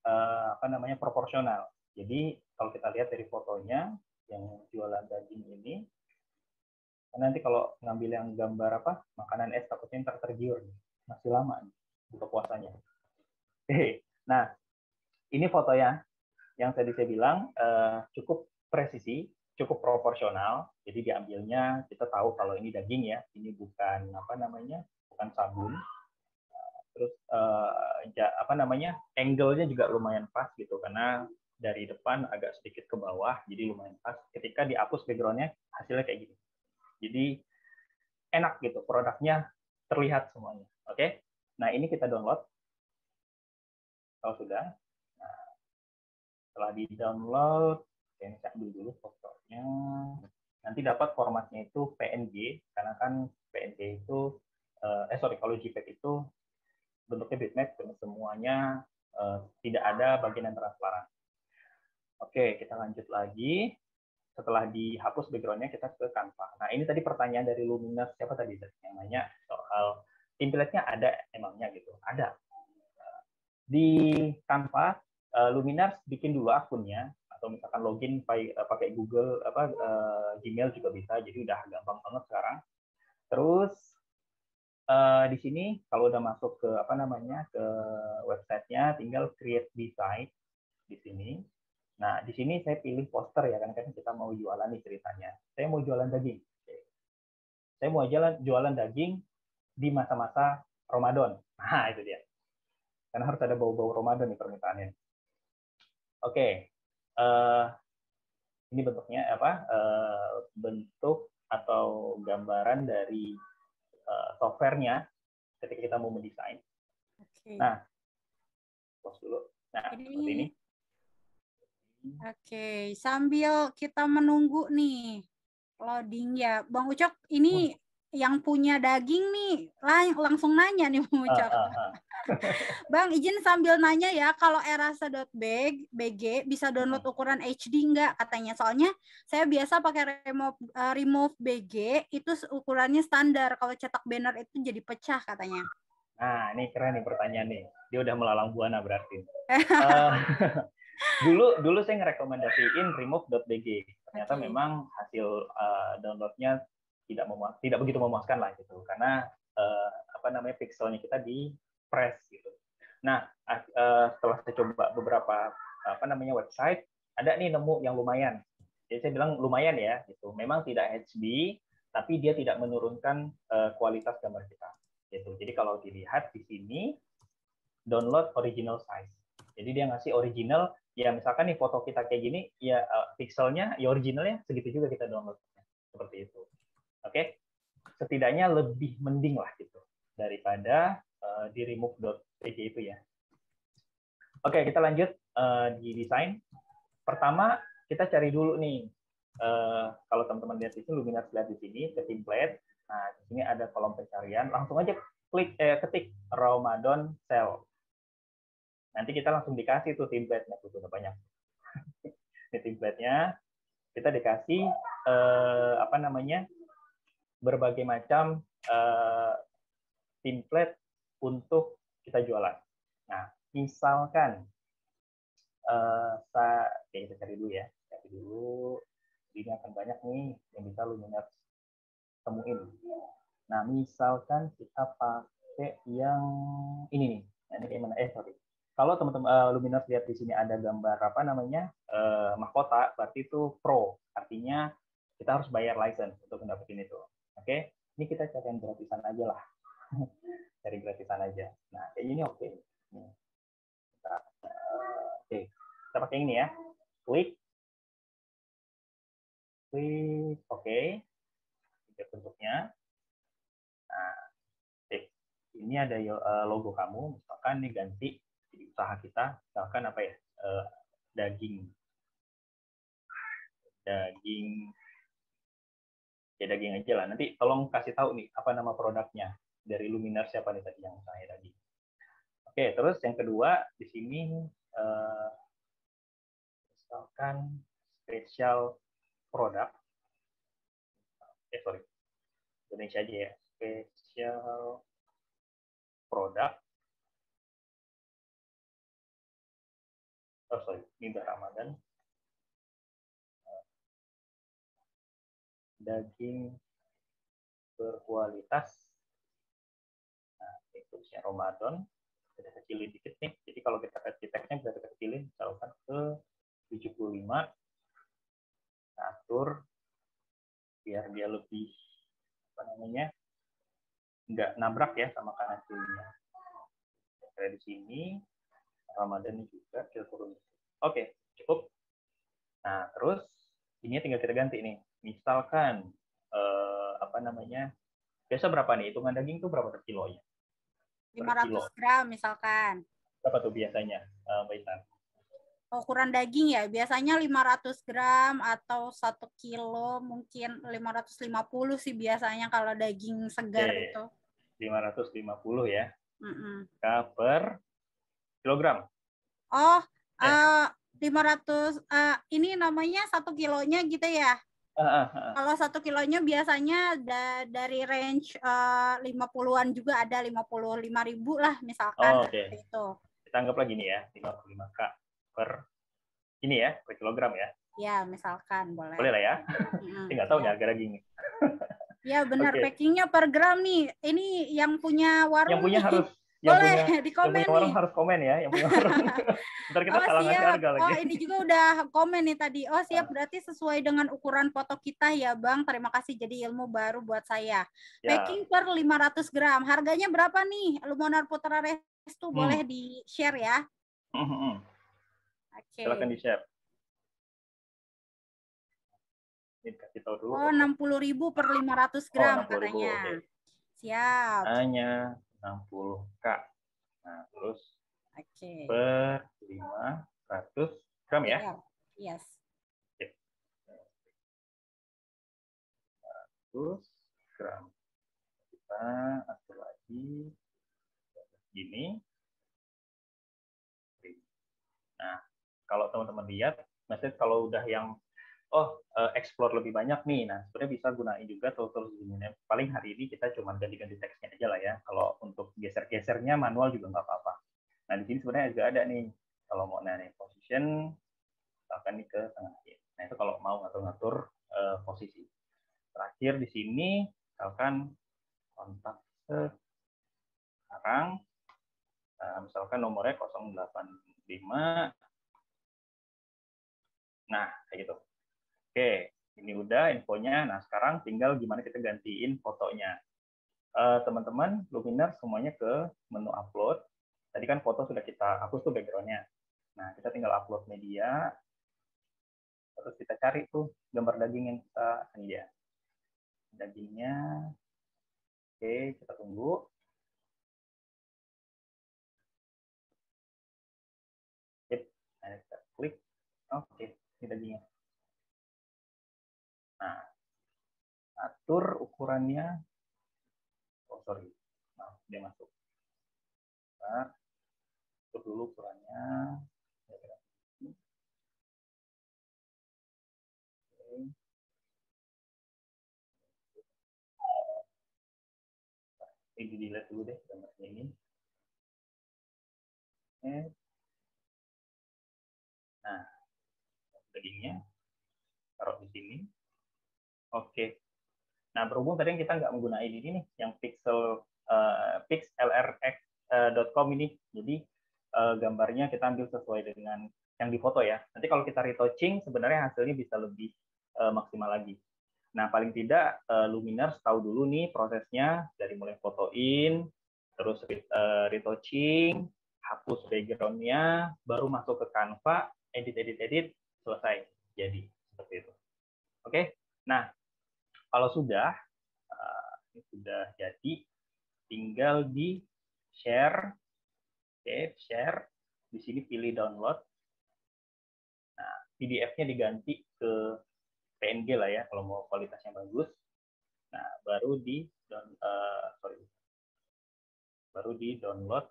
proporsional. Jadi kalau kita lihat dari fotonya yang jualan daging ini, nanti kalau ngambil yang gambar makanan es, takutnya ntar tergiur, masih lama nih buka puasanya. Nah, ini fotonya yang tadi saya bilang cukup presisi, cukup proporsional. Jadi diambilnya kita tahu kalau ini daging ya, ini bukan bukan sabun. Terus angle-nya juga lumayan pas gitu, karena dari depan agak sedikit ke bawah, jadi lumayan pas. Ketika dihapus background-nya, hasilnya kayak gini. Jadi enak gitu, produknya terlihat semuanya. Oke? Nah, ini kita download. Kalau sudah, nah, setelah di-download, ini saya ambil dulu fotonya. Nanti dapat formatnya itu PNG, karena kan PNG itu, kalau JPEG itu bentuknya bitmap dan semuanya tidak ada bagian yang transparan. Oke, kita lanjut lagi. Setelah dihapus background-nya, kita ke Canva. Nah, ini tadi pertanyaan dari Luminers, siapa tadi yang nanya soal template-nya ada emangnya gitu? Ada. Di Canva, Luminers bikin dulu akunnya, atau misalkan login pakai Google, Gmail juga bisa, jadi udah gampang banget sekarang. Terus di sini kalau udah masuk ke ke websitenya, tinggal create design di sini. Nah, di sini saya pilih poster ya, kan kita mau jualan nih ceritanya. Saya mau jualan daging. Saya mau jualan daging di masa-masa Ramadan. Nah, itu dia. Karena harus ada bau-bau Ramadan nih permintaannya. Oke. Ini bentuknya bentuk atau gambaran dari softwarenya ketika kita mau mendesain. Nah, pause dulu. Nah, seperti ini. Oke, sambil kita menunggu nih loading ya, Bang Ucok, ini yang punya daging nih langsung nanya nih Bang Ucok. Bang, izin sambil nanya ya, kalau erasa.bg bisa download ukuran HD nggak katanya? Soalnya saya biasa pakai remove BG, itu ukurannya standar. Kalau cetak banner itu jadi pecah katanya. Nah, ini keren nih pertanyaan nih. Dia udah melalang buana berarti. Dulu saya ngerekomendasiin remove.bg. Ternyata memang hasil downloadnya tidak begitu memuaskan lah gitu, karena pixelnya kita di press gitu. Nah, setelah saya coba beberapa website, ada nih nemu yang lumayan. Jadi saya bilang lumayan ya gitu. Memang tidak HD, tapi dia tidak menurunkan kualitas gambar kita gitu. Jadi kalau dilihat di sini, download original size. Jadi dia ngasih original, ya misalkan nih foto kita kayak gini, ya pixelnya, ya originalnya segitu juga kita downloadnya. Seperti itu. Oke? Setidaknya lebih mending lah gitu daripada di remove.pg itu ya. Oke, kita lanjut di desain. Pertama, kita cari dulu nih. Kalau teman-teman lihat di sini, Luminars lihat di sini, ke template. Nah, di sini ada kolom pencarian. Langsung aja ketik Ramadan Sale. Nanti kita langsung dikasih tuh template-nya, tuh udah banyak. Di template-nya kita dikasih apa namanya? Berbagai macam template untuk kita jualan. Nah, misalkan kita cari dulu ya. Cari dulu. Ini akan banyak nih yang bisa Luminars temuin. Nah, misalkan kita pakai yang ini nih. Nah, ini kayak mana? Sorry. Kalau teman-teman Luminars lihat di sini ada gambar apa namanya mahkota, berarti itu pro. Artinya kita harus bayar license untuk mendapatkan itu. Oke? Ini kita cari yang gratisan aja lah. Cari gratisan aja. Nah, kayak ini oke. Oke, kita pakai ini ya. Klik, oke. Lihat bentuknya. Nah, ini ada logo kamu. Misalkan nih ganti di usaha kita. Misalkan apa ya? Daging. Ya daging aja lah. Nanti tolong kasih tahu nih apa nama produknya dari Luminars siapa nih tadi yang saya tadi. Oke, terus yang kedua di sini misalkan spesial produk. Sorry, Indonesia aja ya. Spesial produk. Oh sorry, ini udah Ramadan. Daging berkualitas. Nah, ini tulisnya Ramadan. Kita kecilin dikit nih. Jadi kalau kita kasih teksnya bisa kita kecilin, misalkan ke 75. Atur biar dia lebih apa namanya nggak nabrak ya sama kanan kirinya. Kayak di sini Ramadan juga kita turun. Oke, cukup. Nah terus ini tinggal kita ganti nih. Misalkan apa namanya biasa berapa nih hitungan daging tuh berapa per kilonya? 500 gram misalkan. Berapa tuh biasanya, Mbak Intan? Ukuran daging ya, biasanya 500 gram atau 1 kilo, mungkin 550 sih biasanya kalau daging segar itu. 550 ya. Per kilogram. Oh, 500, ini namanya 1 kilonya gitu ya? Kalau 1 kilonya biasanya dari range 50-an juga ada, 55.000 lah misalkan. Oke. Itu. Kita anggap lagi nih ya, 55K per ini ya, per kilogram ya. Ya, misalkan boleh. Boleh lah ya. Nggak tahu nih harga daging. Ya benar, packingnya per gram nih. Ini yang punya warung. Yang punya nih. harus boleh di yang komen punya warung harus komen ya. Yang punya warung. Ntar kita salah ngasih harga lagi. Oh ini juga udah komen nih tadi. Oh siap, berarti sesuai dengan ukuran foto kita ya Bang. Terima kasih, jadi ilmu baru buat saya. Ya. Packing per 500 gram. Harganya berapa nih? Lumonar Putra Restu boleh di-share ya. Oke. Silakan di-share. Ini kasih tahu dulu. Oh 60.000 per 500 gram katanya. Okay. Siap. Hanya 60K. Nah, terus per 500 gram ya? Yes. 500 gram. Kita atur lagi. Gini. Nah, kalau teman-teman lihat, maksudnya kalau udah yang explore lebih banyak nih, nah sebenarnya bisa gunain juga tools ini. Paling hari ini kita cuma ganti-ganti teksnya aja lah ya. Kalau untuk geser-gesernya manual juga nggak apa-apa. Nah di sini sebenarnya juga ada nih, kalau mau nih position, misalkan nih ke tengah. Nah itu kalau mau ngatur-ngatur posisi. Terakhir di sini, misalkan kontak sekarang, misalkan nomornya 085. Nah kayak gitu. Oke, ini udah infonya. Nah, sekarang tinggal gimana kita gantiin fotonya. Teman-teman, Luminars semuanya ke menu upload. Tadi kan foto sudah kita hapus tuh background-nya. kita tinggal upload media, terus kita cari tuh gambar daging yang kita sedia. Dagingnya, oke, kita tunggu. Sip, nah, kita klik, oke, ini dagingnya. Nah, atur ukurannya, oh sorry, nah, dia masuk. Nah, atur dulu ukurannya. Ini dilihat dulu deh gambarnya ini. Nah, dagingnya taruh di sini. Oke. Nah, berhubung tadi kita nggak menggunakan ini nih, yang pixlrx.com ini. Jadi gambarnya kita ambil sesuai dengan yang difoto ya. Nanti kalau kita retouching, sebenarnya hasilnya bisa lebih maksimal lagi. Nah, paling tidak Luminers tahu dulu nih prosesnya dari mulai fotoin, terus retouching, hapus background-nya, baru masuk ke Canva, edit, selesai. Jadi seperti itu. Oke. Nah, kalau sudah jadi, tinggal di share. Oke, share. Di sini pilih download. Nah, PDF-nya diganti ke PNG lah ya, kalau mau kualitasnya bagus. Nah, baru di download.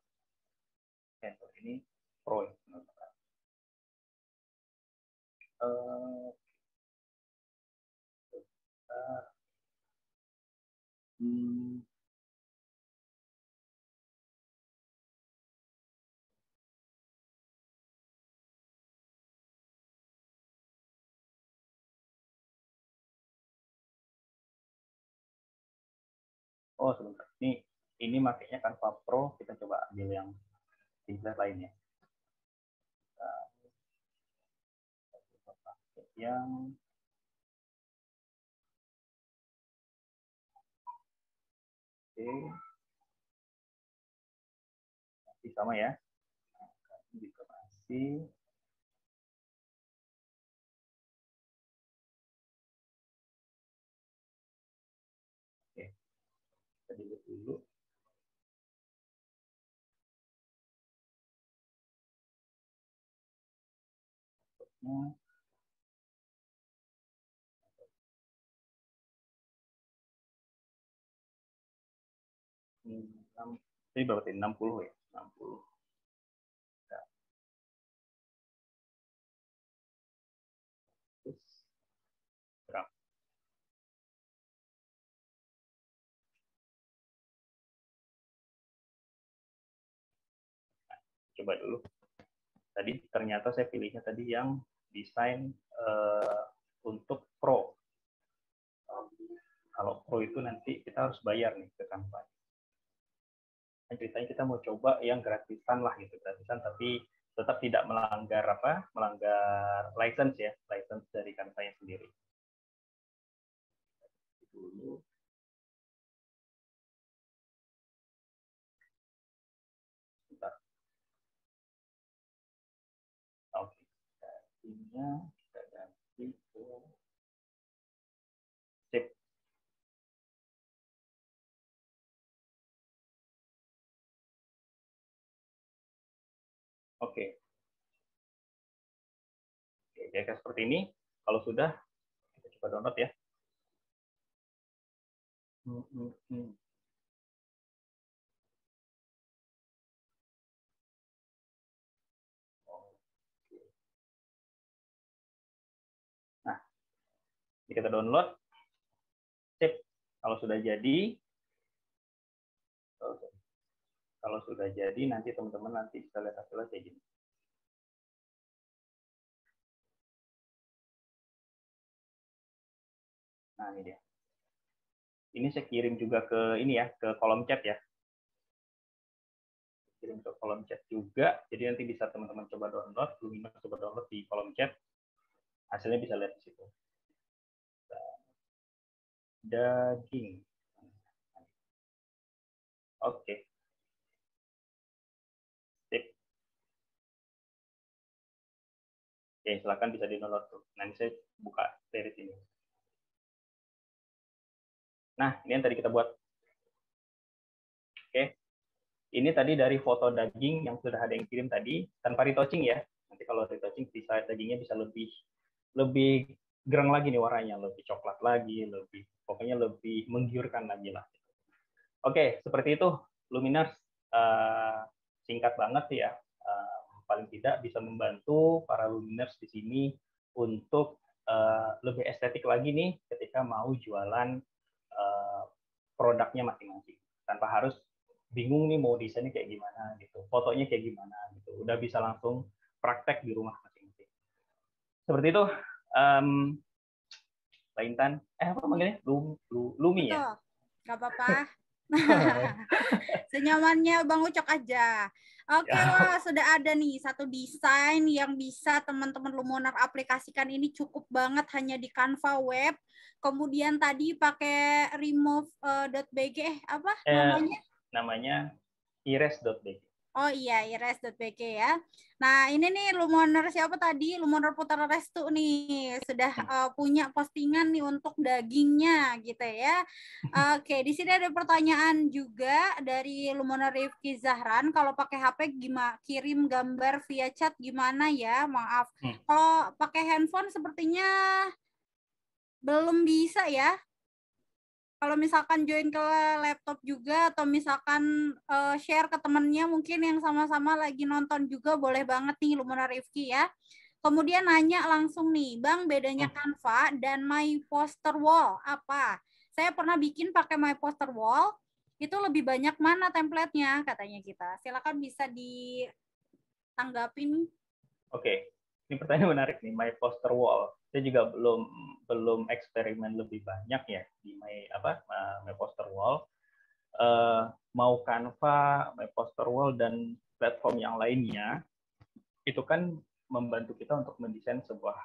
Ini Pro. Oh, sebentar. Ini makanya Canva Pro, kita coba ambil yang template lainnya. Yang masih sama ya. Informasi. Oke, kita delete dulu. Ini berarti 60 ya, 60. Berapa? Coba dulu. Tadi ternyata saya pilihnya tadi yang desain untuk Pro. Kalau Pro itu nanti kita harus bayar nih ke Canva. Nah, ceritanya kita mau coba yang gratisan lah gitu, gratisan tapi tetap tidak melanggar melanggar license ya, license dari Canva-nya sendiri. Dulu. Bentar. Oke. Gantinya kita ganti ke sip. Oke. Oke, kayak seperti ini. Kalau sudah, kita coba download ya. Nah, kita download. Sip. Kalau sudah jadi, nanti teman-teman nanti bisa lihat hasilnya kayak gini. Nah, ini dia. Ini saya kirim juga ke ini ya, ke kolom chat ya. Kirim ke kolom chat juga. Jadi nanti bisa teman-teman coba download, Luminers coba download di kolom chat. Hasilnya bisa lihat di situ. Daging. Oke. Sip. Oke, silakan bisa di-download tuh. Nanti saya buka dari sini. Nah, ini yang tadi kita buat. Oke, ini tadi dari foto daging yang sudah ada yang kirim tadi, tanpa retouching ya. Nanti kalau retouching bisa dagingnya bisa lebih gerang lagi nih warnanya, lebih coklat lagi, pokoknya lebih menggiurkan lagi lah. Oke, seperti itu Luminers. Singkat banget ya. Paling tidak bisa membantu para Luminers di sini untuk lebih estetik lagi nih ketika mau jualan produknya masing-masing, tanpa harus bingung nih mau desainnya kayak gimana gitu, fotonya kayak gimana gitu, udah bisa langsung praktek di rumah masing-masing. Seperti itu. Mbak Intan, apa manggilnya? Lumi ya? Betul, nggak apa-apa. Senyamannya Bang Ucok aja. Oke, wah sudah ada nih satu desain yang bisa teman-teman Lumoner aplikasikan. Ini cukup banget hanya di Canva web. Kemudian tadi pakai remove.bg apa namanya? Namanya ires.bg. Oh iya, ires.bg ya. Nah, ini nih Lumoner siapa tadi? Lumoner Putra Restu nih. Sudah punya postingan nih untuk dagingnya gitu ya. Oke, di sini ada pertanyaan juga dari Lumoner Rifki Zahran. Kalau pakai HP gimana kirim gambar via chat gimana ya? Maaf. Kalau pakai handphone sepertinya belum bisa ya. Kalau misalkan join ke laptop juga atau misalkan share ke temennya mungkin yang sama-sama lagi nonton juga boleh banget nih Lumoner Rifki ya. Kemudian nanya langsung nih, Bang bedanya Canva dan My Poster Wall apa? Saya pernah bikin pakai My Poster Wall, itu lebih banyak mana template-nya katanya kita. Silakan bisa ditanggapin. Oke, ini pertanyaan menarik nih, My Poster Wall. Saya juga belum eksperimen lebih banyak ya di My Poster Wall. Mau Canva, My Poster Wall dan platform yang lainnya itu kan membantu kita untuk mendesain sebuah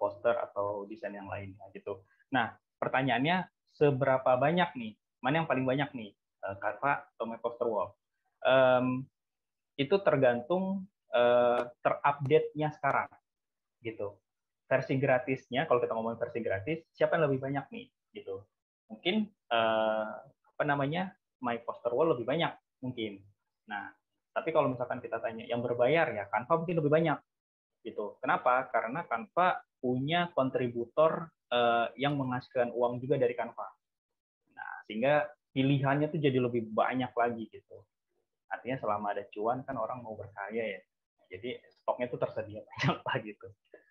poster atau desain yang lainnya gitu. Nah, pertanyaannya seberapa banyak nih? Mana yang paling banyak nih? Canva atau My Poster Wall? Itu tergantung terupdate-nya sekarang gitu. Versi gratisnya, kalau kita ngomong versi gratis, siapa yang lebih banyak nih gitu. Mungkin My Poster Wall lebih banyak mungkin. Nah, tapi kalau misalkan kita tanya yang berbayar ya Canva mungkin lebih banyak gitu. Kenapa? Karena Canva punya kontributor yang menghasilkan uang juga dari Canva. Nah, sehingga pilihannya tuh jadi lebih banyak lagi gitu. Artinya selama ada cuan kan orang mau berkarya ya. Jadi stoknya tuh tersedia banyak lah gitu.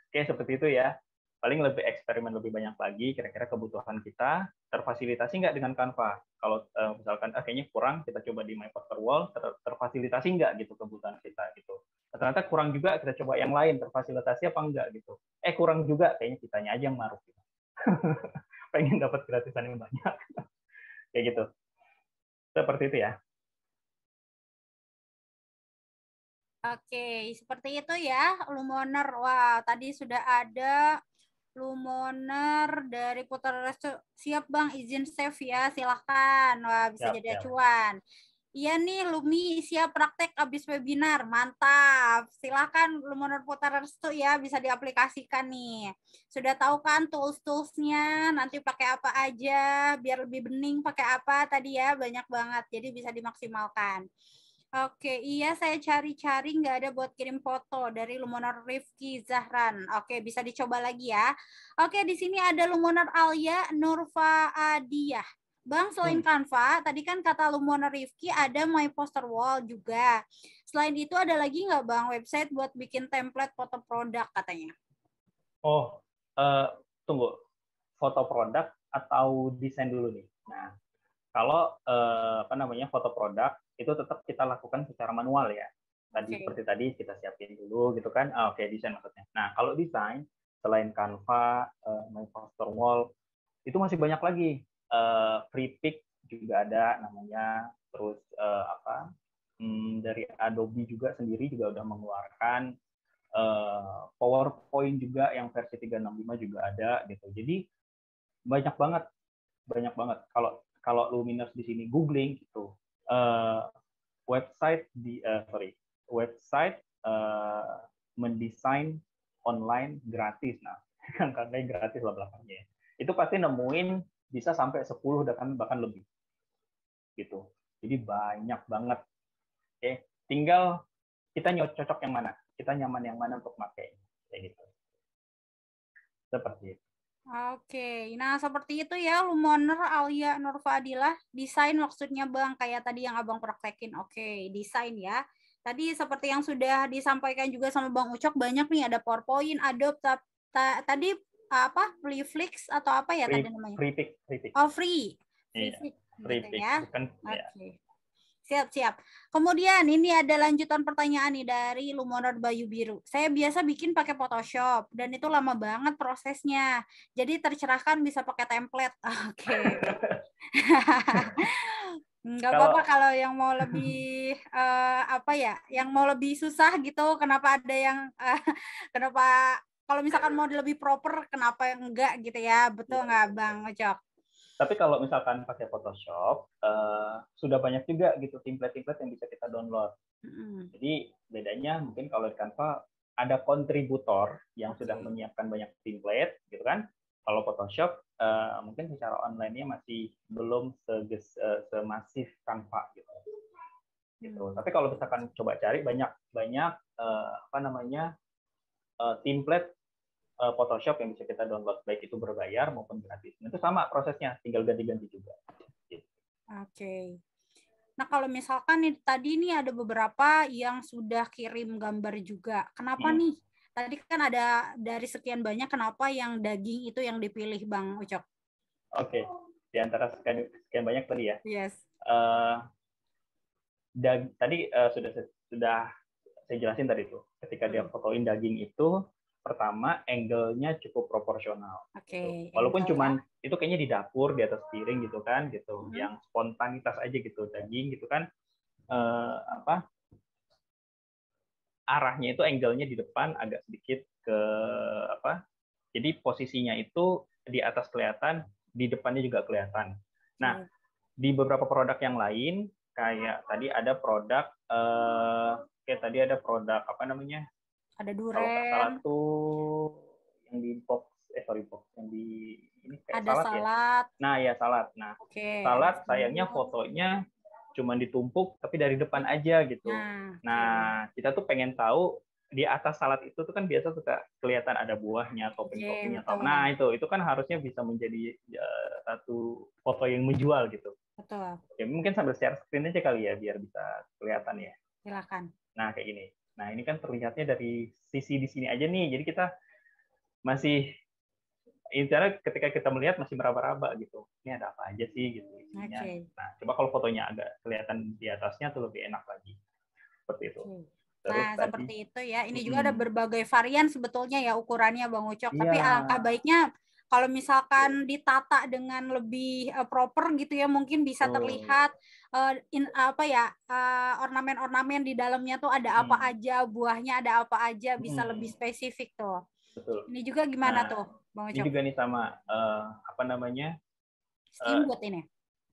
Oke, seperti itu ya. Paling lebih eksperimen lebih banyak lagi, kira-kira kebutuhan kita terfasilitasi nggak dengan Canva. Kalau misalkan kayaknya kurang, kita coba di My Poster Wall, terfasilitasi nggak gitu kebutuhan kita gitu. Ternyata kurang juga, kita coba yang lain, terfasilitasi apa enggak gitu. Kurang juga, kayaknya kitanya aja yang maruk. Gitu. Pengen dapat gratisan yang banyak. Kayak gitu. Seperti itu ya. Oke, seperti itu ya, Lumoner. Wah, tadi sudah ada Lumoner dari Putra Restu. Siap Bang, izin save ya, silahkan. Wah, bisa jadi acuan. Iya nih, Lumi siap praktek abis webinar. Mantap. Silahkan Lumoner Putra Restu ya, bisa diaplikasikan nih. Sudah tahu kan tools-toolsnya, nanti pakai apa aja, biar lebih bening pakai apa tadi ya, banyak banget. Jadi bisa dimaksimalkan. Oke, iya saya cari-cari nggak ada buat kirim foto dari Lumoner Rifki Zahran. Oke, bisa dicoba lagi ya. Oke, di sini ada Lumoner Alia Nurfa Adiyah. Bang, selain Canva, tadi kan kata Lumoner Rifki ada My Poster Wall juga. Selain itu ada lagi nggak Bang website buat bikin template foto produk katanya? Oh, tunggu. Foto produk atau desain dulu nih. Nah, kalau foto produk itu tetap kita lakukan secara manual ya. Tadi seperti tadi kita siapin dulu gitu kan. Oke, desain maksudnya. Nah, kalau desain selain Canva, My Poster Wall itu masih banyak lagi. Free Pick juga ada namanya. Terus dari Adobe juga sendiri juga udah mengeluarkan PowerPoint juga yang versi 365 juga ada gitu. Jadi banyak banget kalau Luminers di sini googling gitu website mendesain online gratis. Nah, karena gratis lah belakangnya. Itu pasti nemuin bisa sampai 10 bahkan lebih. Gitu. Jadi banyak banget. Oke, tinggal kita cocok yang mana, kita nyaman yang mana untuk pakai, kayak gitu. Seperti itu. Oke, nah seperti itu ya Lumoner Alia Nurfadilah. Desain maksudnya Bang, kayak tadi yang Abang praktekin. Oke, desain ya. Tadi seperti yang sudah disampaikan juga sama Bang Ucok, banyak nih, ada PowerPoint, Adobe, tadi apa, Flix atau apa ya tadi namanya? Freepik. Oh, free. Iya, Gitu Freepik. ya. Bukan, Oke. ya. Siap. Kemudian ini ada lanjutan pertanyaan nih dari Lumoner Bayu Biru. Saya biasa bikin pakai Photoshop dan itu lama banget prosesnya. Jadi tercerahkan bisa pakai template. Oke. Nggak apa-apa kalau yang mau lebih apa ya, yang mau lebih susah gitu. Kenapa ada yang kenapa kalau misalkan mau lebih proper, kenapa enggak gitu ya? Betul nggak Bang Ojok? Tapi kalau misalkan pakai Photoshop, sudah banyak juga gitu template-template yang bisa kita download. Jadi bedanya mungkin kalau di Canva ada kontributor yang sudah menyiapkan banyak template, gitu kan. Kalau Photoshop mungkin secara online-nya masih belum semasif Canva gitu. Tapi kalau misalkan coba cari banyak apa namanya template Photoshop yang bisa kita download, baik itu berbayar maupun gratis. Itu sama prosesnya, tinggal ganti-ganti juga. Oke. Nah, kalau misalkan nih, tadi nih ada beberapa yang sudah kirim gambar juga. Kenapa nih? Tadi kan ada dari sekian banyak, kenapa yang daging itu yang dipilih Bang Ucok? Oke. Di antara sekian banyak tadi ya. Yes. Tadi sudah saya jelasin tadi tuh. Ketika dia fotoin daging itu, pertama angle-nya cukup proporsional. Oke. Walaupun cuman itu kayaknya di dapur di atas piring gitu kan, gitu. Yang spontanitas aja gitu, daging gitu kan. Arahnya itu angle-nya di depan agak sedikit ke apa? Jadi posisinya itu di atas kelihatan, di depannya juga kelihatan. Nah, di beberapa produk yang lain kayak tadi ada produk apa namanya? Ada duren. Kalau nggak salah tuh yang di box yang di ini kayak ada salad ya. Nah, ya salad. Nah, salad sayangnya fotonya cuma ditumpuk tapi dari depan aja gitu. Nah, kita tuh pengen tahu di atas salad itu tuh kan biasa suka kelihatan ada buahnya, topping-toppingnya. Nah, itu kan harusnya bisa menjadi satu foto yang menjual gitu. Betul. Ya, mungkin sambil share screen aja kali ya biar bisa kelihatan ya. Silakan. Nah, kayak gini. Nah, ini kan terlihatnya dari sisi di sini aja nih. Jadi kita masih intinya ketika kita melihat masih meraba-raba gitu. Ini ada apa aja sih gitu isinya. Nah, coba kalau fotonya agak kelihatan di atasnya tuh lebih enak lagi. Seperti itu. Terus seperti itu ya. Ini juga ada berbagai varian sebetulnya ya ukurannya Bang Ucok. Tapi alangkah baiknya kalau misalkan ditata dengan lebih proper gitu ya, mungkin bisa terlihat ornamen-ornamen di dalamnya tuh ada apa aja, buahnya ada apa aja, bisa lebih spesifik tuh. Betul. Ini juga gimana tuh, Bang Ucok? Ini juga nih sama apa namanya? Steamboat ini.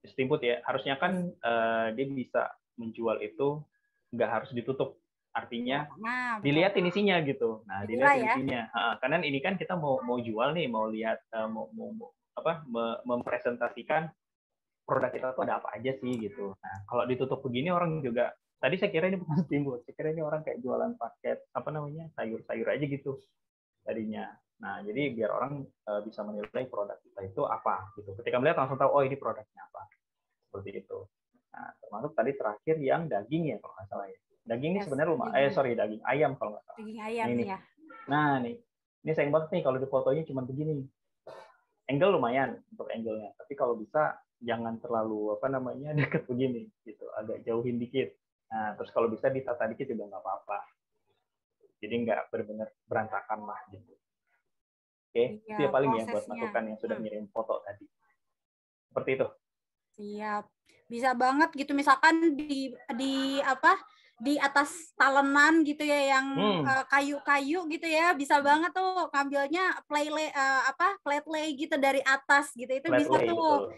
Steamboat ya. Harusnya kan dia bisa menjual itu nggak harus ditutup. Artinya dilihatin isinya gitu. Nah, dilihatin isinya. Karena ini kan kita mau jual nih, mau lihat mau mempresentasikan produk kita tuh ada apa aja sih gitu. Nah, kalau ditutup begini orang juga tadi saya kira ini bukan steamboat, saya kira ini orang kayak jualan paket apa namanya sayur-sayur aja gitu tadinya. Nah, jadi biar orang bisa menilai produk kita itu apa gitu. Ketika melihat langsung tahu oh ini produknya apa. Seperti itu. Nah, termasuk tadi terakhir yang daging ya kalau nggak salah ya. Daging ini sebenarnya daging ayam kalau nggak salah. Daging ayam ya. Nah, ini sayang banget nih kalau di fotonya cuma begini. Angle lumayan untuk angle-nya, tapi kalau bisa jangan terlalu apa namanya dekat begini gitu, agak jauhin dikit. Nah, terus kalau bisa ditata dikit juga nggak apa-apa. Jadi nggak benar-benar berantakan lah gitu. Oke, itu ya paling ya buat masukan yang sudah ngirim foto tadi. Seperti itu. Siap. Bisa banget gitu misalkan di atas talenan gitu ya yang kayu-kayu gitu ya, bisa banget tuh ngambilnya plate lay gitu dari atas gitu. Itu bisa tuh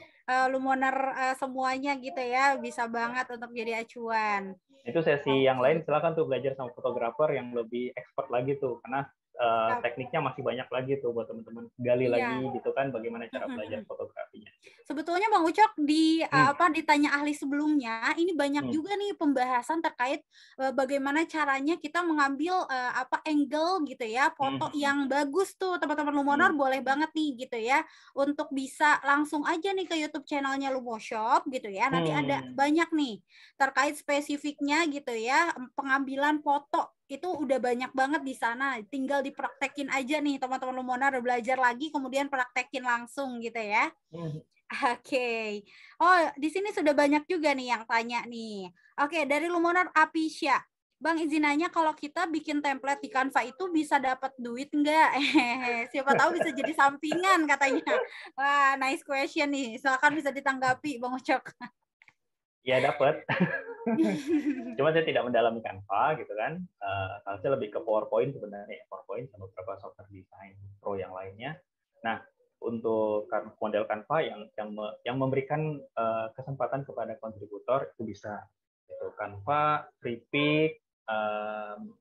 Lumoner semuanya gitu ya, bisa banget untuk jadi acuan. Itu sesi yang lain silakan tuh belajar sama fotografer yang lebih expert lagi tuh, karena tekniknya masih banyak lagi tuh buat teman-teman gali Iya. lagi gitu kan bagaimana cara belajar fotografinya. Sebetulnya Bang Ucok ditanya ahli sebelumnya, ini banyak juga nih pembahasan terkait bagaimana caranya kita mengambil angle gitu ya, foto yang bagus tuh teman-teman Lumonor boleh banget nih gitu ya untuk bisa langsung aja nih ke YouTube channelnya Lumoshop gitu ya. Nanti ada banyak nih terkait spesifiknya gitu ya, pengambilan foto itu udah banyak banget di sana. Tinggal dipraktekin aja nih teman-teman Lumonor, belajar lagi kemudian praktekin langsung gitu ya. Oke. Oh, di sini sudah banyak juga nih yang tanya nih. Oke, dari Lumonor Apisya. Bang, izin nanya kalau kita bikin template di Canva itu bisa dapat duit nggak? Siapa tahu bisa jadi sampingan katanya. Wah, nice question nih. Silakan bisa ditanggapi, Bang Ucok. Ya dapat. Cuma saya tidak mendalami Canva gitu kan. Saya lebih ke PowerPoint sebenarnya, PowerPoint sama beberapa software desain pro yang lainnya. Nah, untuk model Canva yang memberikan kesempatan kepada kontributor itu bisa itu Canva, Freepik,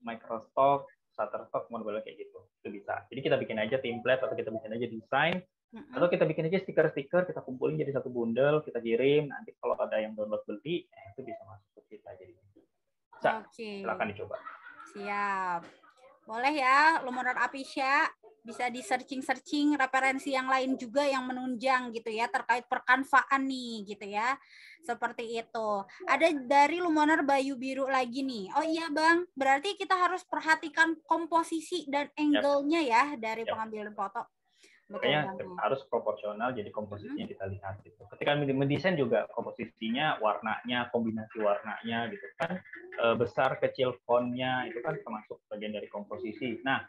Microsoft, Shutterstock, model kayak gitu. Itu bisa. Jadi kita bikin aja template atau kita bikin aja desain atau kita bikin aja stiker-stiker, kita kumpulin jadi satu bundle, kita kirim, nanti kalau ada yang download beli, itu bisa masuk ke kita jadi. Silakan dicoba. Siap. Boleh ya, Lumonor Apisya bisa di searching referensi yang lain juga yang menunjang gitu ya terkait perkanvaan nih gitu ya. Seperti itu. Ada dari Lumonor Bayu Biru lagi nih. Oh iya Bang, berarti kita harus perhatikan komposisi dan angle-nya ya dari pengambilan foto. Makanya harus proporsional, jadi komposisinya kita lihat gitu. Ketika mendesain juga komposisinya, warnanya, kombinasi warnanya gitu kan, besar kecil fontnya itu kan termasuk bagian dari komposisi. Nah,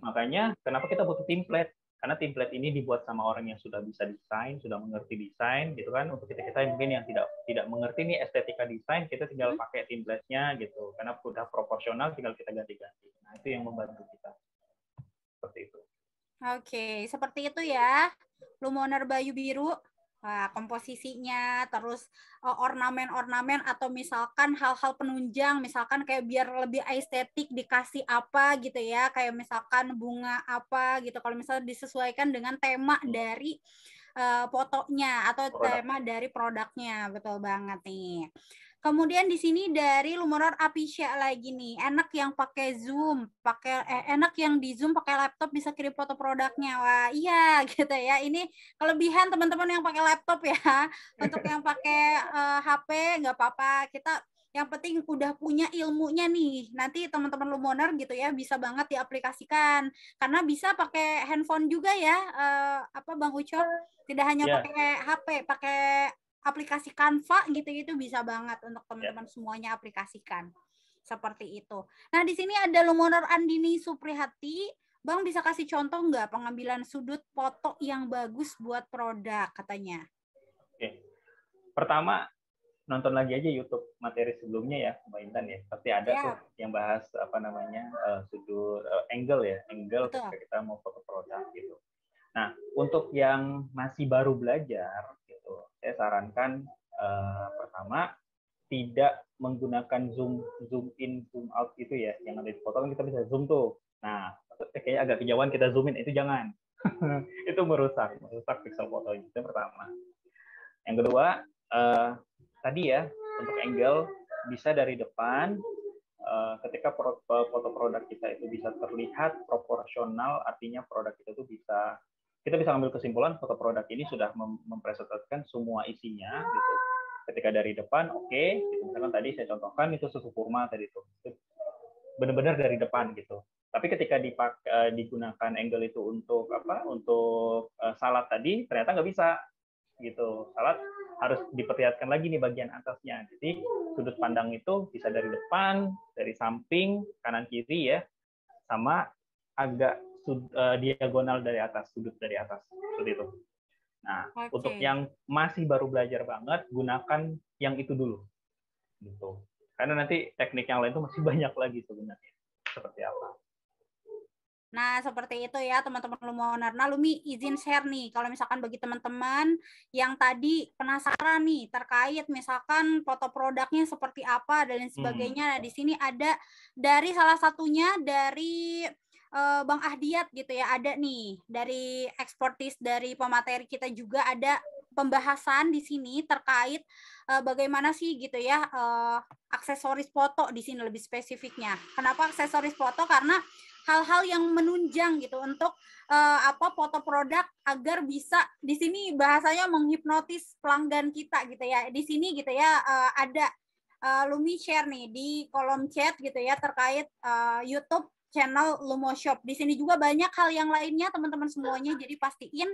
makanya kenapa kita butuh template? Karena template ini dibuat sama orang yang sudah bisa desain, sudah mengerti desain gitu kan. Untuk kita mungkin yang tidak mengerti nih estetika desain, kita tinggal pakai template-nya gitu. Karena sudah proporsional, tinggal kita ganti-ganti. Nah, itu yang membantu kita. Seperti itu. Oke, seperti itu ya. Lumonor Bayu Biru. Nah, komposisinya, terus ornamen-ornamen atau misalkan hal-hal penunjang, misalkan kayak biar lebih estetik dikasih apa gitu ya, kayak misalkan bunga apa gitu. Kalau misalnya disesuaikan dengan tema dari fotonya atau tema dari produknya, betul banget nih. Kemudian di sini dari Lumonor Apisya lagi nih, enak yang pakai Zoom, enak yang di Zoom pakai laptop bisa kirim foto produknya. Wah, iya gitu ya. Ini kelebihan teman-teman yang pakai laptop ya. Untuk yang pakai HP nggak apa-apa. Kita yang penting udah punya ilmunya nih. Nanti teman-teman Lumonor gitu ya bisa banget diaplikasikan. Karena bisa pakai handphone juga ya. Bang Ucok, tidak hanya pakai HP, pakai aplikasi Canva gitu-gitu bisa banget untuk teman-teman semuanya aplikasikan. Seperti itu. Nah, di sini ada Lumonor Andini Suprihati. Bang bisa kasih contoh nggak pengambilan sudut foto yang bagus buat produk katanya? Oke. Pertama, nonton lagi aja YouTube materi sebelumnya ya, Mbak Intan ya. Pasti ada tuh yang bahas sudut angle ya, angle ketika kita mau foto produk gitu. Nah, untuk yang masih baru belajar saya sarankan pertama tidak menggunakan zoom in zoom out itu ya, yang ada di foto kan kita bisa zoom tuh. Nah, kayaknya agak kejauhan kita zoom in, itu jangan. Itu merusak pixel fotonya. Itu pertama. Yang kedua, tadi ya untuk angle bisa dari depan. Ketika foto produk kita itu bisa terlihat proporsional, artinya produk kita itu kita bisa ambil kesimpulan foto produk ini sudah mempresentasikan semua isinya gitu. Ketika dari depan gitu. Misalkan tadi saya contohkan itu susu kurma tadi itu benar-benar dari depan gitu. Tapi ketika digunakan angle itu untuk salad tadi ternyata nggak bisa gitu. Salad harus diperlihatkan lagi nih bagian atasnya. Jadi sudut pandang itu bisa dari depan, dari samping, kanan kiri ya, sama agak diagonal dari atas, sudut dari atas, seperti itu. Nah, untuk yang masih baru belajar banget, gunakan yang itu dulu, gitu. Karena nanti teknik yang lain itu masih banyak lagi sebenarnya. Seperti apa? Nah, seperti itu ya teman-teman Lumonor. Nah, Lumi izin share nih, kalau misalkan bagi teman-teman yang tadi penasaran nih terkait misalkan foto produknya seperti apa dan lain sebagainya. Nah, di sini ada dari salah satunya dari Bang Ahdiat gitu ya, ada nih dari expertise dari pemateri kita juga ada pembahasan di sini terkait bagaimana sih gitu ya aksesoris foto di sini lebih spesifiknya. Kenapa aksesoris foto? Karena hal-hal yang menunjang gitu untuk foto produk agar bisa di sini bahasanya menghipnotis pelanggan kita gitu ya. Di sini gitu ya ada Lumi share nih di kolom chat gitu ya terkait YouTube channel Lumo Shop. Di sini juga banyak hal yang lainnya teman-teman semuanya. Jadi pastiin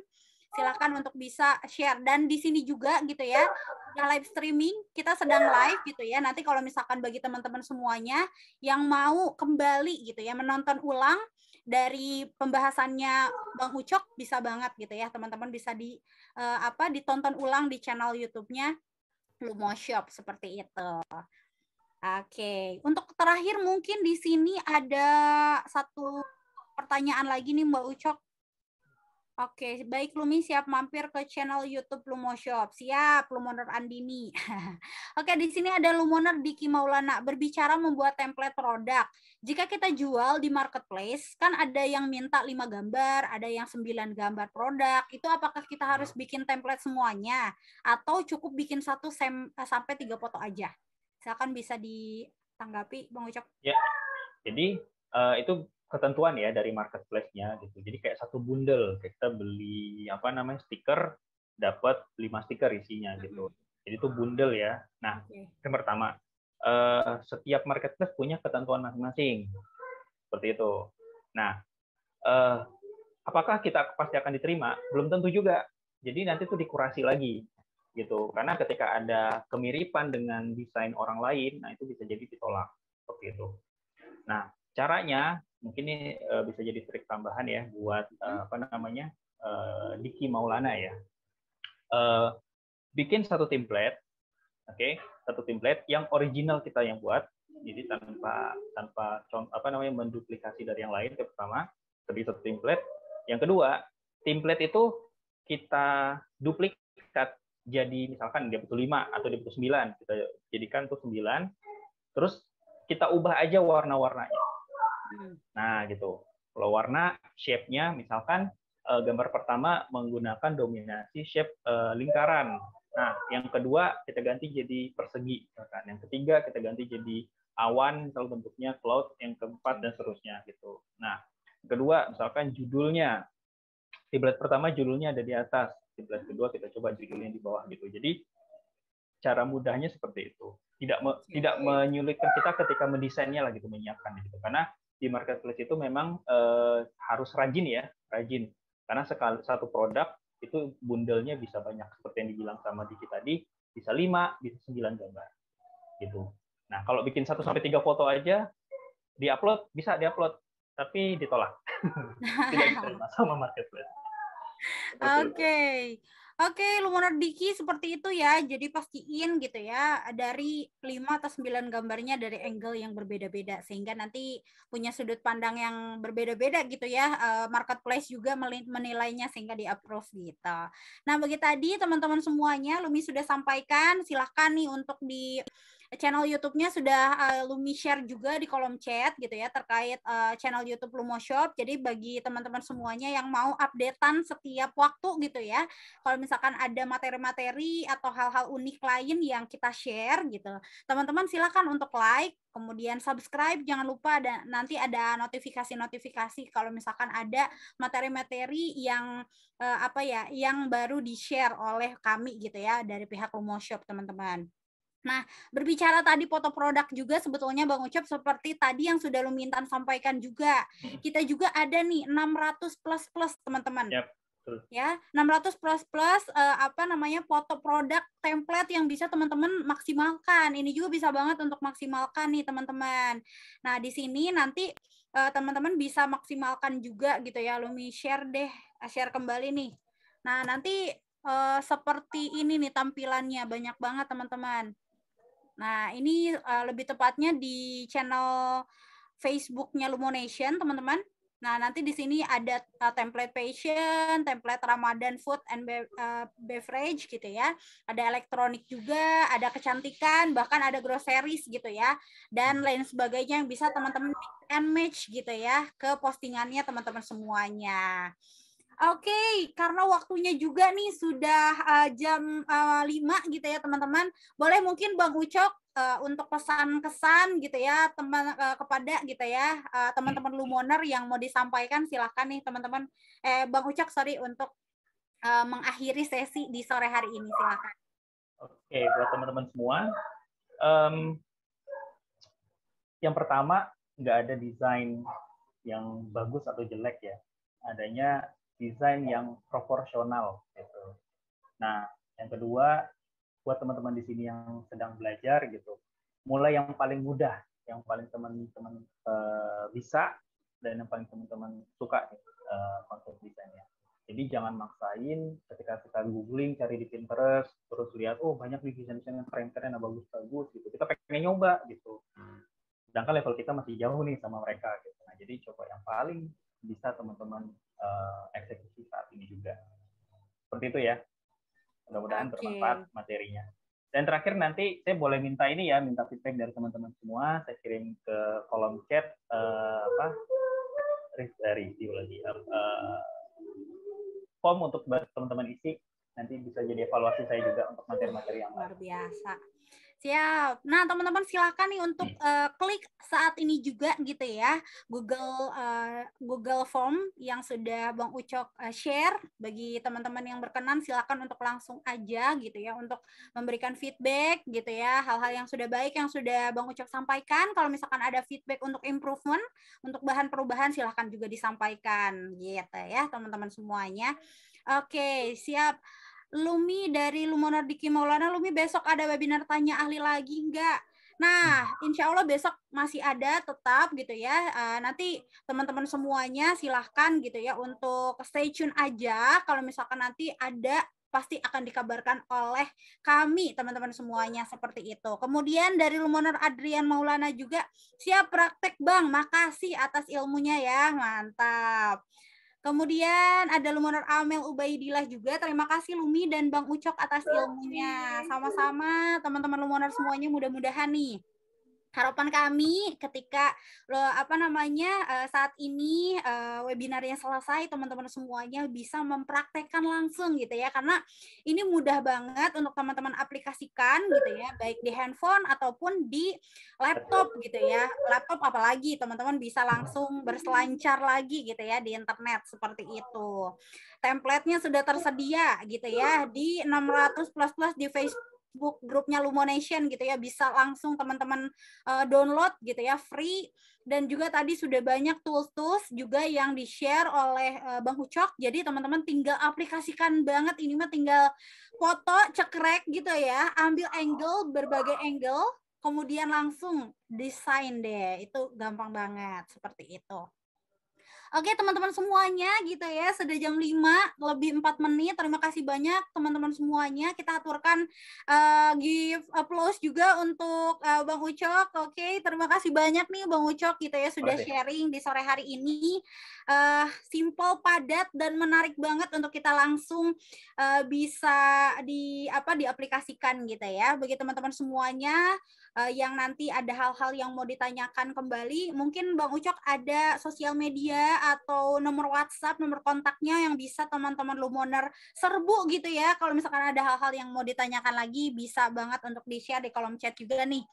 silakan untuk bisa share. Dan di sini juga gitu ya live streaming, kita sedang live gitu ya. Nanti kalau misalkan bagi teman-teman semuanya yang mau kembali gitu ya menonton ulang dari pembahasannya Bang Ucok bisa banget gitu ya teman-teman bisa ditonton ulang di channel YouTube-nya Lumo Shop seperti itu. Oke, untuk terakhir mungkin di sini ada satu pertanyaan lagi nih Mbak Ucok. Oke, baik Lumi siap mampir ke channel YouTube Lumo Shop. Siap, Lumoner Andini. Oke, di sini ada Lumoner Diki Maulana berbicara membuat template produk. Jika kita jual di marketplace, kan ada yang minta 5 gambar, ada yang 9 gambar produk. Itu apakah kita harus bikin template semuanya atau cukup bikin 1 sampai 3 foto aja? Silakan bisa ditanggapi Bang Ucok. Ya, jadi itu ketentuan ya dari marketplace-nya gitu. Jadi kayak satu bundle kita beli stiker dapat 5 stiker isinya gitu. Jadi itu bundle ya. Nah, yang pertama setiap marketplace punya ketentuan masing-masing seperti itu. Nah, apakah kita pasti akan diterima? Belum tentu juga. Jadi nanti itu dikurasi lagi gitu. Karena ketika ada kemiripan dengan desain orang lain, nah itu bisa jadi ditolak seperti itu. Nah, caranya mungkin ini bisa jadi trik tambahan ya buat Diki Maulana ya. Bikin satu template, satu template yang original kita yang buat, jadi tanpa menduplikasi dari yang lain. Itu pertama, lebih satu template. Yang kedua, template itu kita duplikat jadi misalkan dia butuh 5 atau dia butuh 9, kita jadikan tuh 9, terus kita ubah aja warna-warnanya. Nah, gitu. Kalau warna, shape-nya, misalkan gambar pertama menggunakan dominasi shape lingkaran. Nah, yang kedua kita ganti jadi persegi. Misalkan. Yang ketiga kita ganti jadi awan, misalnya bentuknya cloud. Yang keempat dan seterusnya. Gitu. Nah, yang kedua misalkan judulnya. Template pertama judulnya ada di atas. Template kedua kita coba judulnya di bawah. Gitu. Jadi, cara mudahnya seperti itu. Tidak menyulitkan kita ketika mendesainnya lah gitu, menyiapkan gitu. Karena di marketplace itu memang harus rajin ya, rajin. Karena satu produk itu bundelnya bisa banyak seperti yang dibilang sama Diki tadi, bisa 5, bisa 9 gambar. Gitu. Nah, kalau bikin 1 sampai 3 foto aja diupload, bisa diupload, tapi ditolak. Tidak diterima sama marketplace. Oke, Lumoner Diki seperti itu ya. Jadi pastiin gitu ya dari 5 atau 9 gambarnya dari angle yang berbeda-beda sehingga nanti punya sudut pandang yang berbeda-beda gitu ya. Marketplace juga menilainya sehingga di-approve gitu. Nah, bagi tadi teman-teman semuanya Lumi sudah sampaikan, silahkan nih untuk di channel YouTube-nya sudah Lumi share juga di kolom chat gitu ya terkait channel YouTube Lumo Shop. Jadi bagi teman-teman semuanya yang mau updatean setiap waktu gitu ya. Kalau misalkan ada materi-materi atau hal-hal unik lain yang kita share gitu. Teman-teman silakan untuk like, kemudian subscribe, jangan lupa nanti ada notifikasi-notifikasi kalau misalkan ada materi-materi yang yang baru di-share oleh kami gitu ya dari pihak Lumo Shop teman-teman. Nah, berbicara tadi foto produk juga sebetulnya Bang Ucap seperti tadi yang sudah Lumintan sampaikan juga. Kita juga ada nih 600 plus teman-teman. Yep. Ya, 600 plus foto produk template yang bisa teman-teman maksimalkan. Ini juga bisa banget untuk maksimalkan nih teman-teman. Nah, di sini nanti teman-teman bisa maksimalkan juga gitu ya. Lumi share kembali nih. Nah, nanti seperti ini nih tampilannya, banyak banget teman-teman. Nah, ini lebih tepatnya di channel Facebook-nya Lumonation, teman-teman. Nah, nanti di sini ada template passion, template Ramadan food and beverage gitu ya. Ada elektronik juga, ada kecantikan, bahkan ada groceries gitu ya. Dan lain sebagainya yang bisa teman-teman mix and match gitu ya ke postingannya teman-teman semuanya. Oke, karena waktunya juga nih sudah jam 5 gitu ya teman-teman. Boleh mungkin Bang Ucok untuk pesan-kesan gitu ya kepada gitu ya teman-teman Lumoner yang mau disampaikan, silahkan nih teman-teman. Bang Ucok sorry untuk mengakhiri sesi di sore hari ini, silahkan. Oke, buat teman-teman semua, yang pertama nggak ada desain yang bagus atau jelek ya, adanya desain yang proporsional gitu. Nah, yang kedua, buat teman-teman di sini yang sedang belajar gitu, mulai yang paling mudah, yang paling teman-teman bisa dan yang paling teman-teman suka konsep desainnya. Jadi jangan maksain ketika kita googling, cari di Pinterest, terus lihat oh banyak nih desain-desain yang keren-keren, yang bagus-bagus gitu. Kita pengen nyoba gitu. Sedangkan level kita masih jauh nih sama mereka gitu. Nah, jadi coba yang paling bisa teman-teman eksekusi saat ini juga. Seperti itu ya. Mudah-mudahan bermanfaat materinya. Dan terakhir nanti saya boleh minta ini ya, minta feedback dari teman-teman semua. Saya kirim ke kolom chat review lagi form untuk teman-teman isi. Nanti bisa jadi evaluasi saya juga untuk materi-materi yang luar biasa. Siap. Nah, teman-teman silakan nih untuk klik saat ini juga gitu ya Google Form yang sudah Bang Ucok share. Bagi teman-teman yang berkenan silakan untuk langsung aja gitu ya untuk memberikan feedback gitu ya, hal-hal yang sudah baik yang sudah Bang Ucok sampaikan. Kalau misalkan ada feedback untuk improvement, untuk bahan perubahan silakan juga disampaikan gitu ya teman-teman semuanya. Oke, siap. Lumi dari Lumoner Diki Maulana, Lumi besok ada webinar tanya ahli lagi enggak? Nah, insya Allah besok masih ada tetap gitu ya. Nanti teman-teman semuanya silahkan gitu ya untuk stay tune aja. Kalau misalkan nanti ada pasti akan dikabarkan oleh kami teman-teman semuanya seperti itu. Kemudian dari Lumoner Adrian Maulana juga siap praktek Bang. Makasih atas ilmunya ya, mantap. Kemudian ada Lumoner Amel Ubaidillah juga. Terima kasih Lumi dan Bang Ucok atas ilmunya. Sama-sama teman-teman Lumoner semuanya mudah-mudahan nih. Harapan kami ketika saat ini webinarnya selesai teman-teman semuanya bisa mempraktekkan langsung gitu ya, karena ini mudah banget untuk teman-teman aplikasikan gitu ya, baik di handphone ataupun di laptop gitu ya. Laptop apalagi teman-teman bisa langsung berselancar lagi gitu ya di internet seperti itu. Template-nya sudah tersedia gitu ya di 600+ di Facebook grupnya Lumonation gitu ya, bisa langsung teman-teman download gitu ya, free. Dan juga tadi sudah banyak tools-tools juga yang di-share oleh Bang Ucok. Jadi teman-teman tinggal aplikasikan banget, ini mah tinggal foto, cekrek gitu ya, ambil angle, berbagai angle, kemudian langsung desain deh. Itu gampang banget seperti itu. Oke teman-teman semuanya gitu ya, sudah jam 5 lebih 4 menit. Terima kasih banyak teman-teman semuanya. Kita aturkan give applause juga untuk Bang Ucok. Oke, terima kasih banyak nih Bang Ucok gitu ya sudah sharing di sore hari ini. Simple, padat dan menarik banget untuk kita langsung bisa diaplikasikan gitu ya. Bagi teman-teman semuanya yang nanti ada hal-hal yang mau ditanyakan kembali, mungkin Bang Ucok ada sosial media atau nomor WhatsApp, nomor kontaknya yang bisa teman-teman Lumoner serbu gitu ya. Kalau misalkan ada hal-hal yang mau ditanyakan lagi, bisa banget untuk di-share di kolom chat juga nih.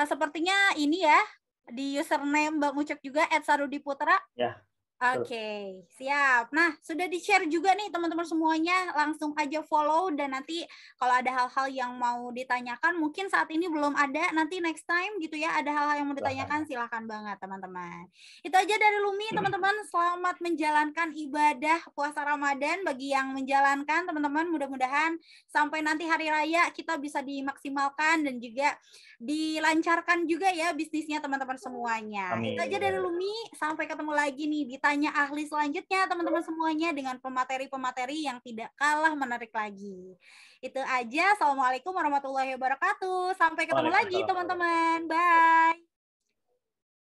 Sepertinya ini ya, di username Bang Ucok juga @sarudiputra. Ya. Oke, siap. Nah, sudah di-share juga nih teman-teman semuanya. Langsung aja follow dan nanti kalau ada hal-hal yang mau ditanyakan, mungkin saat ini belum ada, nanti next time gitu ya, ada hal-hal yang mau ditanyakan, silahkan banget teman-teman. Itu aja dari Lumi, teman-teman. Selamat menjalankan ibadah puasa Ramadan bagi yang menjalankan, teman-teman. Mudah-mudahan sampai nanti hari raya kita bisa dimaksimalkan dan juga dilancarkan juga ya bisnisnya teman-teman semuanya. Amin. Itu aja dari Lumi. Sampai ketemu lagi nih di Tanya Ahli selanjutnya teman-teman semuanya dengan pemateri-pemateri yang tidak kalah menarik lagi. Itu aja. Assalamualaikum warahmatullahi wabarakatuh. Sampai ketemu lagi teman-teman. Bye.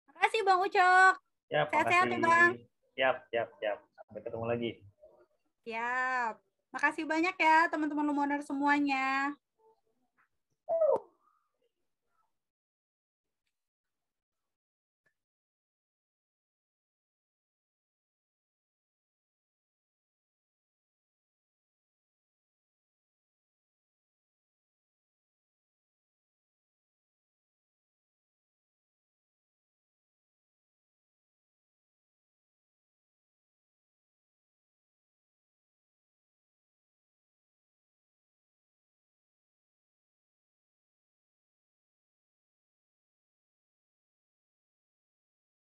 Terima kasih Bang Ucok. Ya, sehat-sehat ya Bang. Siap. Sampai ketemu lagi. Siap. Makasih banyak ya teman-teman Lumoner semuanya.